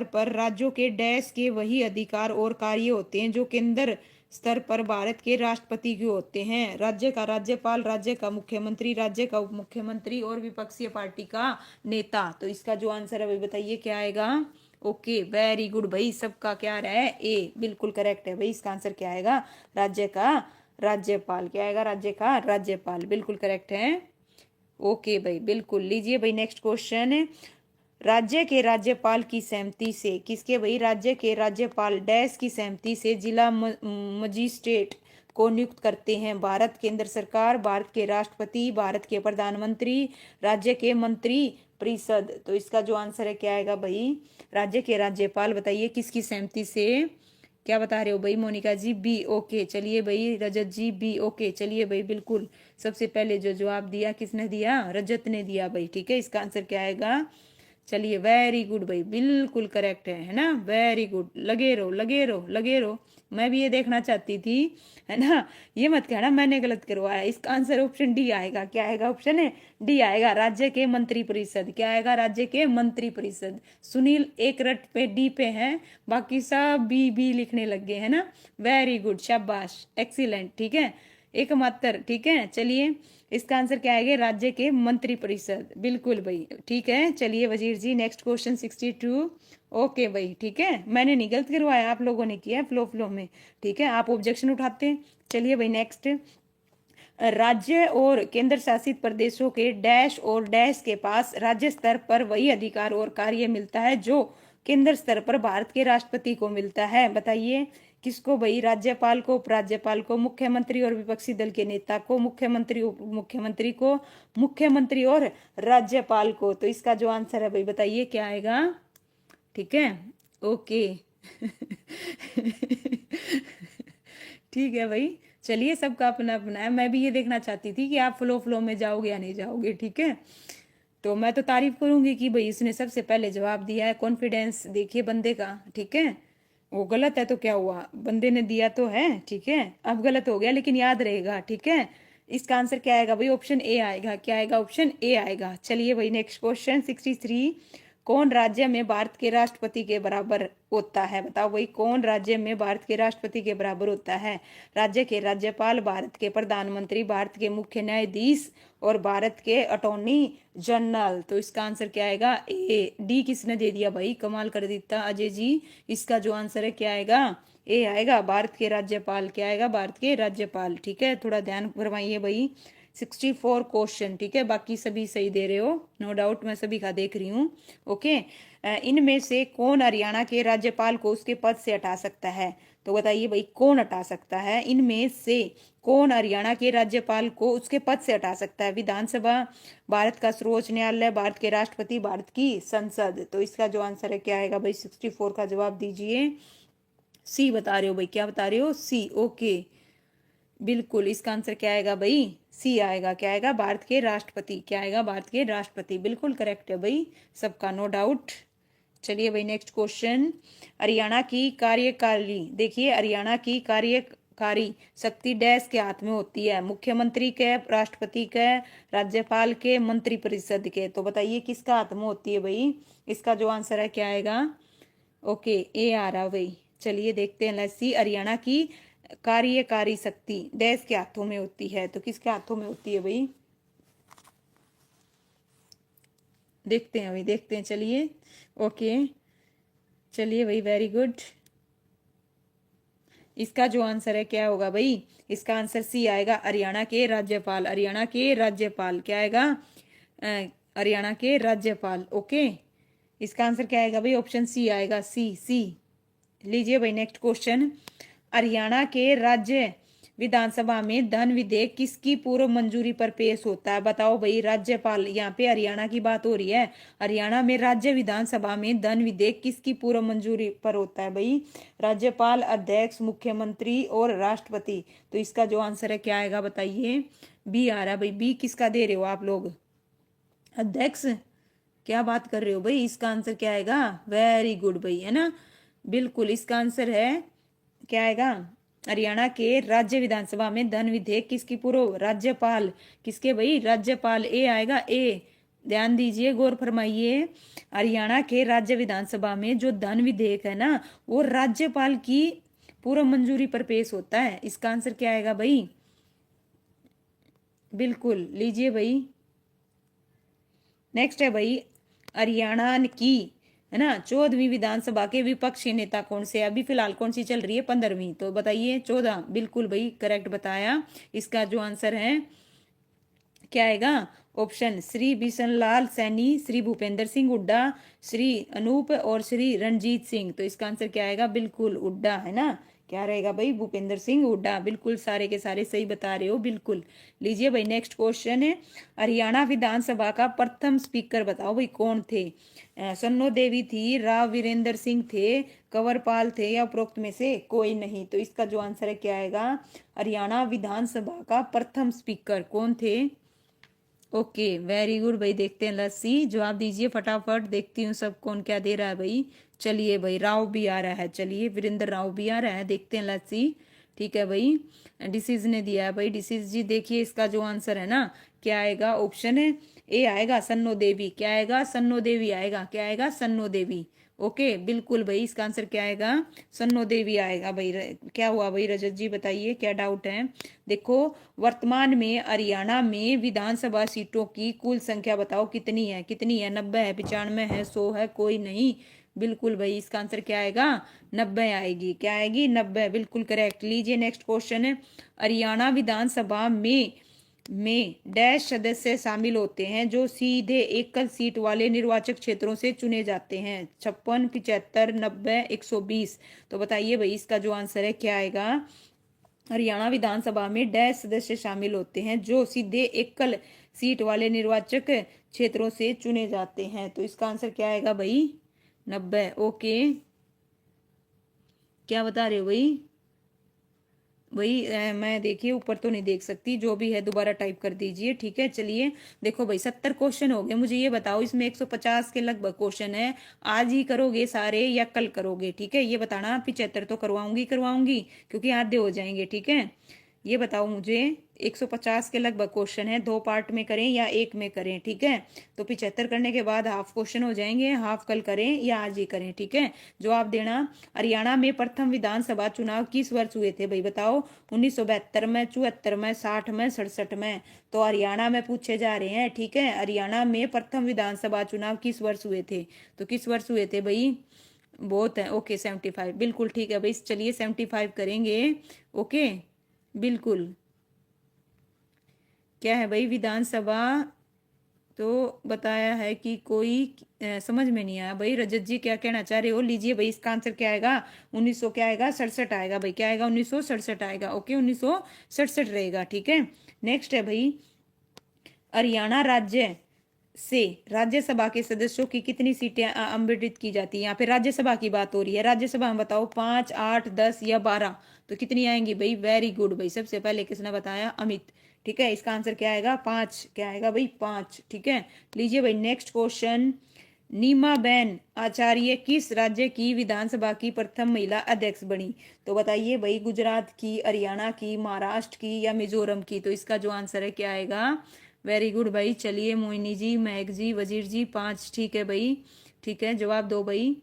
पर राज्यों के डैश के वही अधिकार और कार्य होते हैं जो केंद्र स्तर पर भारत के राष्ट्रपति के होते हैं। राज्य का राज्यपाल, राज्य का मुख्यमंत्री, राज्य का उप मुख्यमंत्री और विपक्षीय पार्टी का नेता। तो इसका जो आंसर है भाई बताइए क्या आएगा। ओके वेरी गुड भाई, सबका क्या रहा है, ए बिल्कुल करेक्ट है भाई, इसका आंसर क्या आएगा, राज्य का राज्यपाल, क्या आएगा, राज्य का राज्यपाल, बिल्कुल करेक्ट है। ओके भाई बिल्कुल। लीजिए भाई नेक्स्ट क्वेश्चन, राज्य के राज्यपाल की सहमति से, किसके भाई, राज्य के राज्यपाल डैश की सहमति से जिला मजिस्ट्रेट को नियुक्त करते हैं, भारत केंद्र सरकार, भारत के राष्ट्रपति, भारत के प्रधानमंत्री, राज्य के मंत्री परिषद। तो इसका जो आंसर है क्या आएगा भाई, राज्य के राज्यपाल, बताइए किसकी सहमति से, क्या बता रहे हो भाई मोनिका जी, बी, ओके। चलिए भाई रजत जी, बी, ओके। चलिए भाई बिल्कुल, सबसे पहले जो जवाब दिया किसने दिया, रजत ने दिया भाई, ठीक है, इसका आंसर क्या आएगा। चलिए वेरी गुड भाई, बिल्कुल करेक्ट है ना, वेरी गुड, लगे रहो लगे रहो लगे रहो, मैं भी ये देखना चाहती थी, है ना, ये मत कहना मैंने गलत करवाया। इसका आंसर ऑप्शन डी आएगा, क्या आएगा, ऑप्शन है डी आएगा, राज्य के मंत्री परिषद, क्या आएगा, राज्य के मंत्री परिषद। सुनील एक रट पे डी पे है, बाकी सब बी लिखने लग गए, है ना, वेरी गुड, शाबाश, एक्सीलेंट, ठीक है, एकमात्र, ठीक है। चलिए इसका आंसर क्या आएगा, राज्य के मंत्री परिषद, बिल्कुल भाई, ठीक है। चलिए वजीर जी नेक्स्ट क्वेश्चन 62, ओके भाई, ठीक है, मैंने नहीं गलत करवाया, आप लोगों ने किया फ्लो में, ठीक है, आप ऑब्जेक्शन उठाते हैं। चलिए भाई नेक्स्ट, राज्य और केंद्र शासित प्रदेशों के डैश और डैश के पास राज्य स्तर पर वही अधिकार और कार्य मिलता है जो केंद्र स्तर पर भारत के राष्ट्रपति को मिलता है, बताइए किसको भाई, राज्यपाल को, उपराज्यपाल को, मुख्यमंत्री और विपक्षी दल के नेता को, मुख्यमंत्री उप मुख्यमंत्री को, मुख्यमंत्री और राज्यपाल को। तो इसका जो आंसर है भाई बताइए क्या आएगा, ठीक है, ओके ठीक है भाई, चलिए सबका अपना अपना है, मैं भी ये देखना चाहती थी कि आप फ्लो में जाओगे या नहीं जाओगे, ठीक है। तो मैं तो तारीफ करूंगी कि भाई इसने सबसे पहले जवाब दिया है, कॉन्फिडेंस देखिए बंदे का, ठीक है। वो गलत है तो क्या हुआ, बंदे ने दिया तो है, ठीक है, अब गलत हो गया लेकिन याद रहेगा, ठीक है। इसका आंसर क्या आएगा भाई, ऑप्शन ए आएगा, क्या आएगा, ऑप्शन ए आएगा। चलिए भाई नेक्स्ट क्वेश्चन 63, कौन राज्य में भारत के राष्ट्रपति के बराबर होता है, बताओ भाई कौन राज्य में भारत के राष्ट्रपति के बराबर होता है, राज्य के राज्यपाल, भारत के प्रधानमंत्री, भारत के मुख्य न्यायाधीश और भारत के अटॉर्नी जनरल। तो इसका आंसर क्या आएगा, ए, डी किसने दे दिया भाई, कमाल कर देता अजय जी, इसका जो आंसर है क्या आएगा, ए आएगा, भारत के राज्यपाल, क्या आएगा, भारत के राज्यपाल, ठीक है, थोड़ा ध्यान फरमाइए भाई। 64 क्वेश्चन, ठीक है, बाकी सभी सही दे रहे हो, नो डाउट, मैं सभी का देख रही हूँ। ओके, इनमें से कौन हरियाणा के राज्यपाल को उसके पद से हटा सकता है? तो बताइए भाई, कौन हटा सकता है? इनमें से कौन हरियाणा के राज्यपाल को उसके पद से हटा सकता है? विधानसभा, भारत का सर्वोच्च न्यायालय, भारत के राष्ट्रपति, भारत की संसद। तो इसका जो आंसर है क्या आएगा भाई? 64 का जवाब दीजिए। सी बता रहे हो भाई, क्या बता रहे हो? सी। ओके, बिल्कुल, इसका आंसर क्या आएगा भाई? सी आएगा। क्या आएगा? भारत के राष्ट्रपति। क्या आएगा? भारत के राष्ट्रपति। बिल्कुल करेक्ट है भाई, सबका नो डाउट। चलिए भाई, नेक्स्ट क्वेश्चन। हरियाणा की कार्यकारिणी, देखिए, हरियाणा की कार्यकारी शक्ति डैश के हाथ में होती है? मुख्यमंत्री के, राष्ट्रपति के, राज्यपाल के, मंत्रिपरिषद के? तो बताइए किसका हाथ में होती है भाई? इसका जो आंसर है क्या आएगा? ओके, ए आ रहा भाई। चलिए देखते हैं, लेट्स सी। हरियाणा की कार्यकारी शक्ति डैश के हाथों में होती है? तो किसके हाथों में होती है भाई? देखते हैं भाई, देखते हैं, चलिए। ओके, चलिए भाई, वेरी गुड। इसका जो आंसर है क्या होगा भाई? इसका आंसर सी आएगा, हरियाणा के राज्यपाल। हरियाणा के राज्यपाल। क्या आएगा? हरियाणा के राज्यपाल। ओके, इसका आंसर क्या आएगा भाई? ऑप्शन सी आएगा, सी सी। लीजिए भाई, नेक्स्ट क्वेश्चन। हरियाणा के राज्य विधानसभा में धन विधेयक किसकी पूर्व मंजूरी पर पेश होता है? बताओ भाई, राज्यपाल, यहाँ पे हरियाणा की बात हो रही है। हरियाणा में राज्य विधानसभा में धन विधेयक किसकी पूर्व मंजूरी पर होता है भाई? राज्यपाल, अध्यक्ष, मुख्यमंत्री और राष्ट्रपति। तो इसका जो आंसर है क्या आएगा बताइए? बी आ रहा है भाई। बी किसका दे रहे हो आप लोग? अध्यक्ष? क्या बात कर रहे हो भाई? इसका आंसर क्या आएगा? वेरी गुड भाई, है ना, बिल्कुल, इसका आंसर है क्या आएगा? हरियाणा के राज्य विधानसभा में धन विधेयक किसकी पूर्व? राज्यपाल। किसके भाई? राज्यपाल। ए आएगा, ए। ध्यान दीजिए, गौर फरमाइए। हरियाणा के राज्य विधानसभा में जो धन विधेयक है ना, वो राज्यपाल की पूर्व मंजूरी पर पेश होता है। इसका आंसर क्या आएगा भाई? बिल्कुल, लीजिए भाई, नेक्स्ट है भाई, हरियाणा की, है ना, 14वीं विधानसभा के विपक्षी नेता कौन से? अभी फिलहाल कौन सी चल रही है? 15वीं। तो बताइए, 14। बिल्कुल भाई, करेक्ट बताया। इसका जो आंसर है क्या आएगा? ऑप्शन श्री बिशन लाल सैनी, श्री भूपेंद्र सिंह हुड्डा, श्री अनूप और श्री रणजीत सिंह। तो इसका आंसर क्या आएगा? बिल्कुल हुड्डा, है ना। क्या रहेगा भाई? भूपेंद्र सिंह हुड्डा। बिल्कुल, सारे के सारे सही बता रहे हो, बिल्कुल। लीजिए भाई, नेक्स्ट क्वेश्चन है। हरियाणा विधानसभा का प्रथम स्पीकर बताओ भाई, कौन थे? सन्नो देवी थी, राव वीरेंद्र सिंह थे, कंवरपाल थे, या उपरोक्त में से कोई नहीं? तो इसका जो आंसर है क्या आएगा? हरियाणा विधानसभा का प्रथम स्पीकर कौन थे? ओके, वेरी गुड भाई, देखते हैं लस्सी, जवाब दीजिए फटाफट, देखती हूँ सब कौन क्या दे रहा है भाई। चलिए भाई, राव भी आ रहा है, चलिए वीरेंद्र राव भी आ रहा है, देखते हैं लस्सी। ठीक है भाई, डिसीज ने दिया है भाई, डिसीज जी देखिए, इसका जो आंसर है ना, क्या आएगा? ऑप्शन है ए आएगा, सन्नो देवी। क्या आएगा? सन्नो देवी आएगा। क्या आएगा? सन्नो देवी। ओके, बिल्कुल भाई, इसका आंसर क्या आएगा? सन्नो देवी आएगा भाई। क्या हुआ भाई रजत जी, बताइए क्या डाउट है? देखो, वर्तमान में हरियाणा में विधानसभा सीटों की कुल संख्या बताओ कितनी है? कितनी है? 90 है, 95 है, 100 है, कोई नहीं? बिल्कुल भाई, इसका आंसर क्या आएगा? 90 आएगी। क्या आएगी? 90, बिल्कुल करेक्ट। लीजिए, नेक्स्ट क्वेश्चन है। हरियाणा विधानसभा में डैश सदस्य शामिल होते हैं जो सीधे एकल सीट वाले निर्वाचक क्षेत्रों से चुने जाते हैं? 56, 75, 90, 120। तो बताइए भाई, इसका जो आंसर है क्या आएगा? हरियाणा विधानसभा में डैश सदस्य शामिल होते हैं जो सीधे एकल सीट वाले निर्वाचक क्षेत्रों से चुने जाते हैं? तो इसका आंसर क्या आएगा भाई? 90। ओके, क्या बता रहे हो भाई? वही मैं देखिए ऊपर तो नहीं देख सकती, जो भी है दोबारा टाइप कर दीजिए, ठीक है। चलिए, देखो भाई, 70 क्वेश्चन हो गए। मुझे ये बताओ, इसमें 150 के लगभग क्वेश्चन है। आज ही करोगे सारे या कल करोगे? ठीक है, ये बताना। 75 तो करवाऊंगी करवाऊंगी, क्योंकि आधे हो जाएंगे, ठीक है। ये बताओ मुझे, 150 के लगभग क्वेश्चन है, 2 पार्ट में करें या एक में करें? ठीक है, तो 75 करने के बाद हाफ क्वेश्चन हो जाएंगे, हाफ कल करें या आज ही करें? ठीक है, जवाब देना। हरियाणा में प्रथम विधानसभा चुनाव किस वर्ष हुए थे भाई? बताओ, 1972 में, 74 में, 60 में, 67 में? तो हरियाणा में पूछे जा रहे हैं, ठीक है। हरियाणा में प्रथम विधानसभा चुनाव किस वर्ष हुए थे? तो किस वर्ष हुए थे भाई? बहुत है। ओके, 75, बिल्कुल ठीक है भाई, चलिए 75 करेंगे। ओके, बिल्कुल, क्या है भाई विधानसभा, तो बताया है कि कोई समझ में नहीं आया भाई। रजत जी क्या कहना चाह रहे हो, लीजिए भाई इसका आंसर क्या आएगा, 1900 क्या आएगा, 67 आएगा भाई। क्या आएगा, 1967 आएगा। ओके 1967 रहेगा। ठीक है, नेक्स्ट है भाई, हरियाणा राज्य से राज्यसभा के सदस्यों की कितनी सीटें आवंटित की जाती है। यहाँ पे राज्यसभा की बात हो रही है। राज्यसभा में बताओ 5, 8, 10 या 12, तो कितनी आएंगी भाई। वेरी गुड भाई, सबसे पहले किसने बताया, अमित। ठीक है, इसका आंसर क्या आएगा, 5। क्या आएगा भाई, 5। ठीक है, लीजिए भाई नेक्स्ट क्वेश्चन, नीमाबेन आचार्य किस राज्य की विधानसभा की प्रथम महिला अध्यक्ष बनी। तो बताइए भाई, गुजरात की, हरियाणा की, महाराष्ट्र की या मिजोरम की। तो इसका जो आंसर है क्या आएगा, वेरी गुड भाई। चलिए मोहिनी जी, महक जी, वजीर जी, 5। ठीक है भाई, ठीक है, जवाब दो भाई।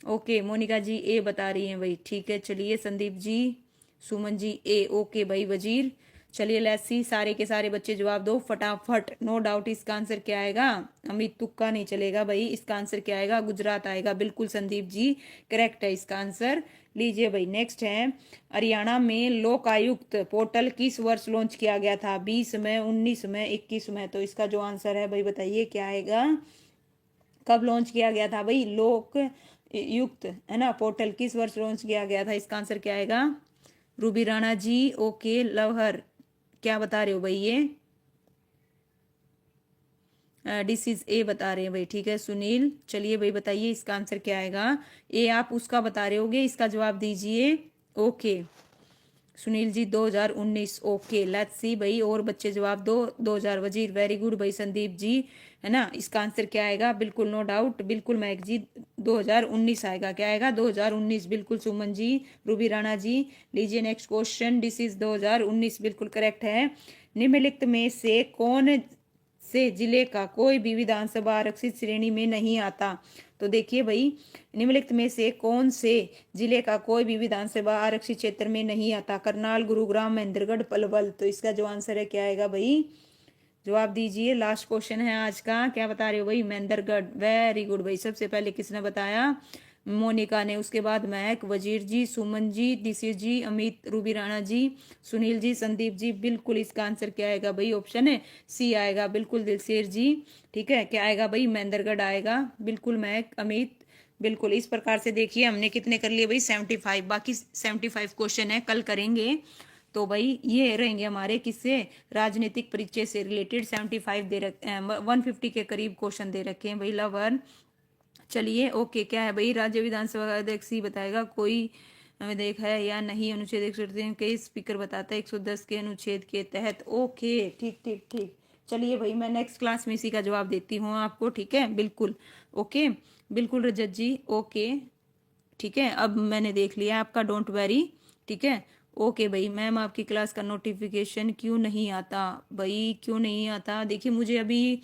ओके, मोनिका जी ए बता रही हैं भाई। ठीक है, चलिए संदीप जी, सुमन जी ए। ओके भाई वजीर, चलिए लेट्स सी, सारे के सारे बच्चे जवाब दो फटाफट। नो डाउट इसका आंसर क्या आएगा, अमित तुक्का नहीं चलेगा भाई। इसका आंसर क्या आएगा, गुजरात आएगा। बिल्कुल संदीप जी, करेक्ट है इसका आंसर। लीजिए भाई नेक्स्ट है, हरियाणा में लोकायुक्त पोर्टल किस वर्ष लॉन्च किया गया था, 20 में, 19 में, 21 में। तो इसका जो आंसर है भाई बताइए क्या आएगा, कब लॉन्च किया गया था भाई, लोक युक्त है ना पोर्टल किस वर्ष लॉन्च किया गया था। इसका आंसर क्या आएगा, रूबी राणा जी। ओके लवहर क्या बता रहे हो भाई, ये डिसीज ए बता रहे हैं भाई। ठीक है सुनील, चलिए भाई बताइए इसका आंसर क्या आएगा। ए आप उसका बता रहे होगे, इसका जवाब दीजिए। Okay Sunil ji 2019। Okay let's see भाई, और बच्चे जवाब दो। 2000 वजीर, वेरी गुड भाई संदीप जी, है ना। इसका आंसर क्या आएगा, बिल्कुल नो डाउट, बिल्कुल महक जी 2019 आएगा। क्या आएगा 2019, बिल्कुल सुमन जी, रूबी राणा जी। लीजिए नेक्स्ट क्वेश्चन, दिस इज 2019, बिल्कुल करेक्ट है। निम्नलिखित में से कौन से जिले का कोई भी विधानसभा आरक्षित श्रेणी में नहीं आता। तो देखिए भाई, निम्नलिखित में से कौन से जिले का कोई भी विधानसभा आरक्षित क्षेत्र में नहीं आता, करनाल, गुरुग्राम, महेंद्रगढ़, पलवल। तो इसका जो आंसर है क्या आएगा भाई, जवाब दीजिए। लास्ट क्वेश्चन है आज का, क्या बता रहे हो भाई, महेंद्रगढ़। वेरी गुड भाई, सबसे पहले किसने बताया, मोनिका ने, उसके बाद महक, वजीर जी, सुमन जी, दिशा जी, अमित, रूबी राणा जी, सुनील जी, संदीप जी। बिल्कुल इसका आंसर क्या आएगा भाई, ऑप्शन है सी आएगा, बिल्कुल दिलसेर जी। ठीक है, क्या आएगा भाई, महेंद्रगढ़ आएगा। बिल्कुल महक, अमित, बिल्कुल। इस प्रकार से देखिए हमने कितने कर लिए भाई, 75। बाकी 75 क्वेश्चन है, कल करेंगे। तो भाई ये रहेंगे हमारे किससे, राजनीतिक परिचय से रिलेटेड 75 दे रखे, 150 के करीब क्वेश्चन दे रखे हैं भाई लवर। चलिए ओके, क्या है भाई, राज्य विधानसभा का अध्यक्ष ही बताएगा, कोई विधेयक है या नहीं, अनुच्छेद 138 के स्पीकर बताता है 110 के अनुच्छेद के तहत। ओके ठीक ठीक ठीक, चलिए भाई मैं नेक्स्ट क्लास में इसी का जवाब देती हूँ आपको। ठीक है बिल्कुल, ओके बिल्कुल रजत जी। ओके ठीक है, अब मैंने देख लिया आपका, डोंट वेरी। ठीक है ओके भाई, मैम आपकी क्लास का नोटिफिकेशन क्यों नहीं आता भाई, क्यों नहीं आता। देखिए मुझे अभी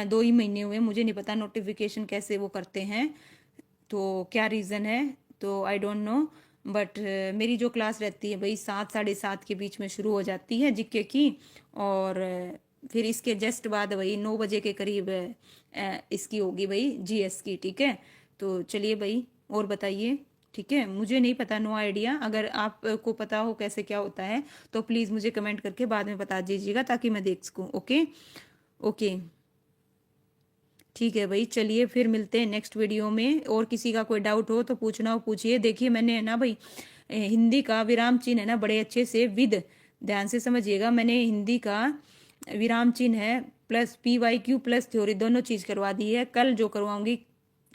2 ही महीने हुए, मुझे नहीं पता नोटिफिकेशन कैसे वो करते हैं, तो क्या रीज़न है, तो आई डोंट नो। बट मेरी जो क्लास रहती है भाई 7, 7:30 के बीच में शुरू हो जाती है जीके की, और फिर इसके जस्ट बाद वही 9 बजे के करीब इसकी होगी भाई जीएस की। ठीक है, तो चलिए भाई और बताइए। ठीक है, मुझे नहीं पता, नो आइडिया। अगर आपको पता हो कैसे क्या होता है तो प्लीज़ मुझे कमेंट करके बाद में बता दीजिएगा ताकि मैं देख सकूँ। ओके ओके ठीक है भाई, चलिए फिर मिलते हैं नेक्स्ट वीडियो में। और किसी का कोई डाउट हो तो पूछना हो पूछिए। देखिए मैंने है ना भाई, हिंदी का विराम चिन्ह है ना बड़े अच्छे से विद, ध्यान से समझिएगा, मैंने हिंदी का विराम चिन्ह है प्लस PYQ प्लस थ्योरी दोनों चीज़ करवा दी है। कल जो करवाऊंगी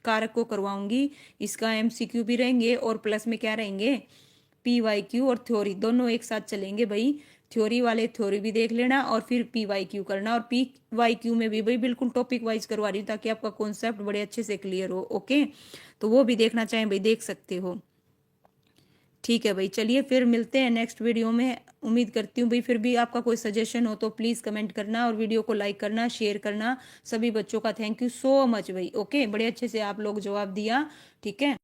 कारक को करवाऊंगी, इसका MCQ भी रहेंगे और प्लस में क्या रहेंगे, PYQ और थ्योरी दोनों एक साथ चलेंगे भाई। थ्योरी वाले थ्योरी भी देख लेना और फिर PYQ करना, और PYQ में भी भाई बिल्कुल टॉपिक वाइज करवा रही हूँ ताकि आपका कॉन्सेप्ट बड़े अच्छे से क्लियर हो। ओके, तो वो भी देखना चाहें भाई देख सकते हो। ठीक है भाई, चलिए फिर मिलते हैं नेक्स्ट वीडियो में। उम्मीद करती हूँ भाई फिर भी आपका कोई सजेशन हो तो प्लीज़ कमेंट करना और वीडियो को लाइक करना, शेयर करना। सभी बच्चों का थैंक यू सो मच भाई। ओके, बड़े अच्छे से आप लोग जवाब दिया। ठीक है।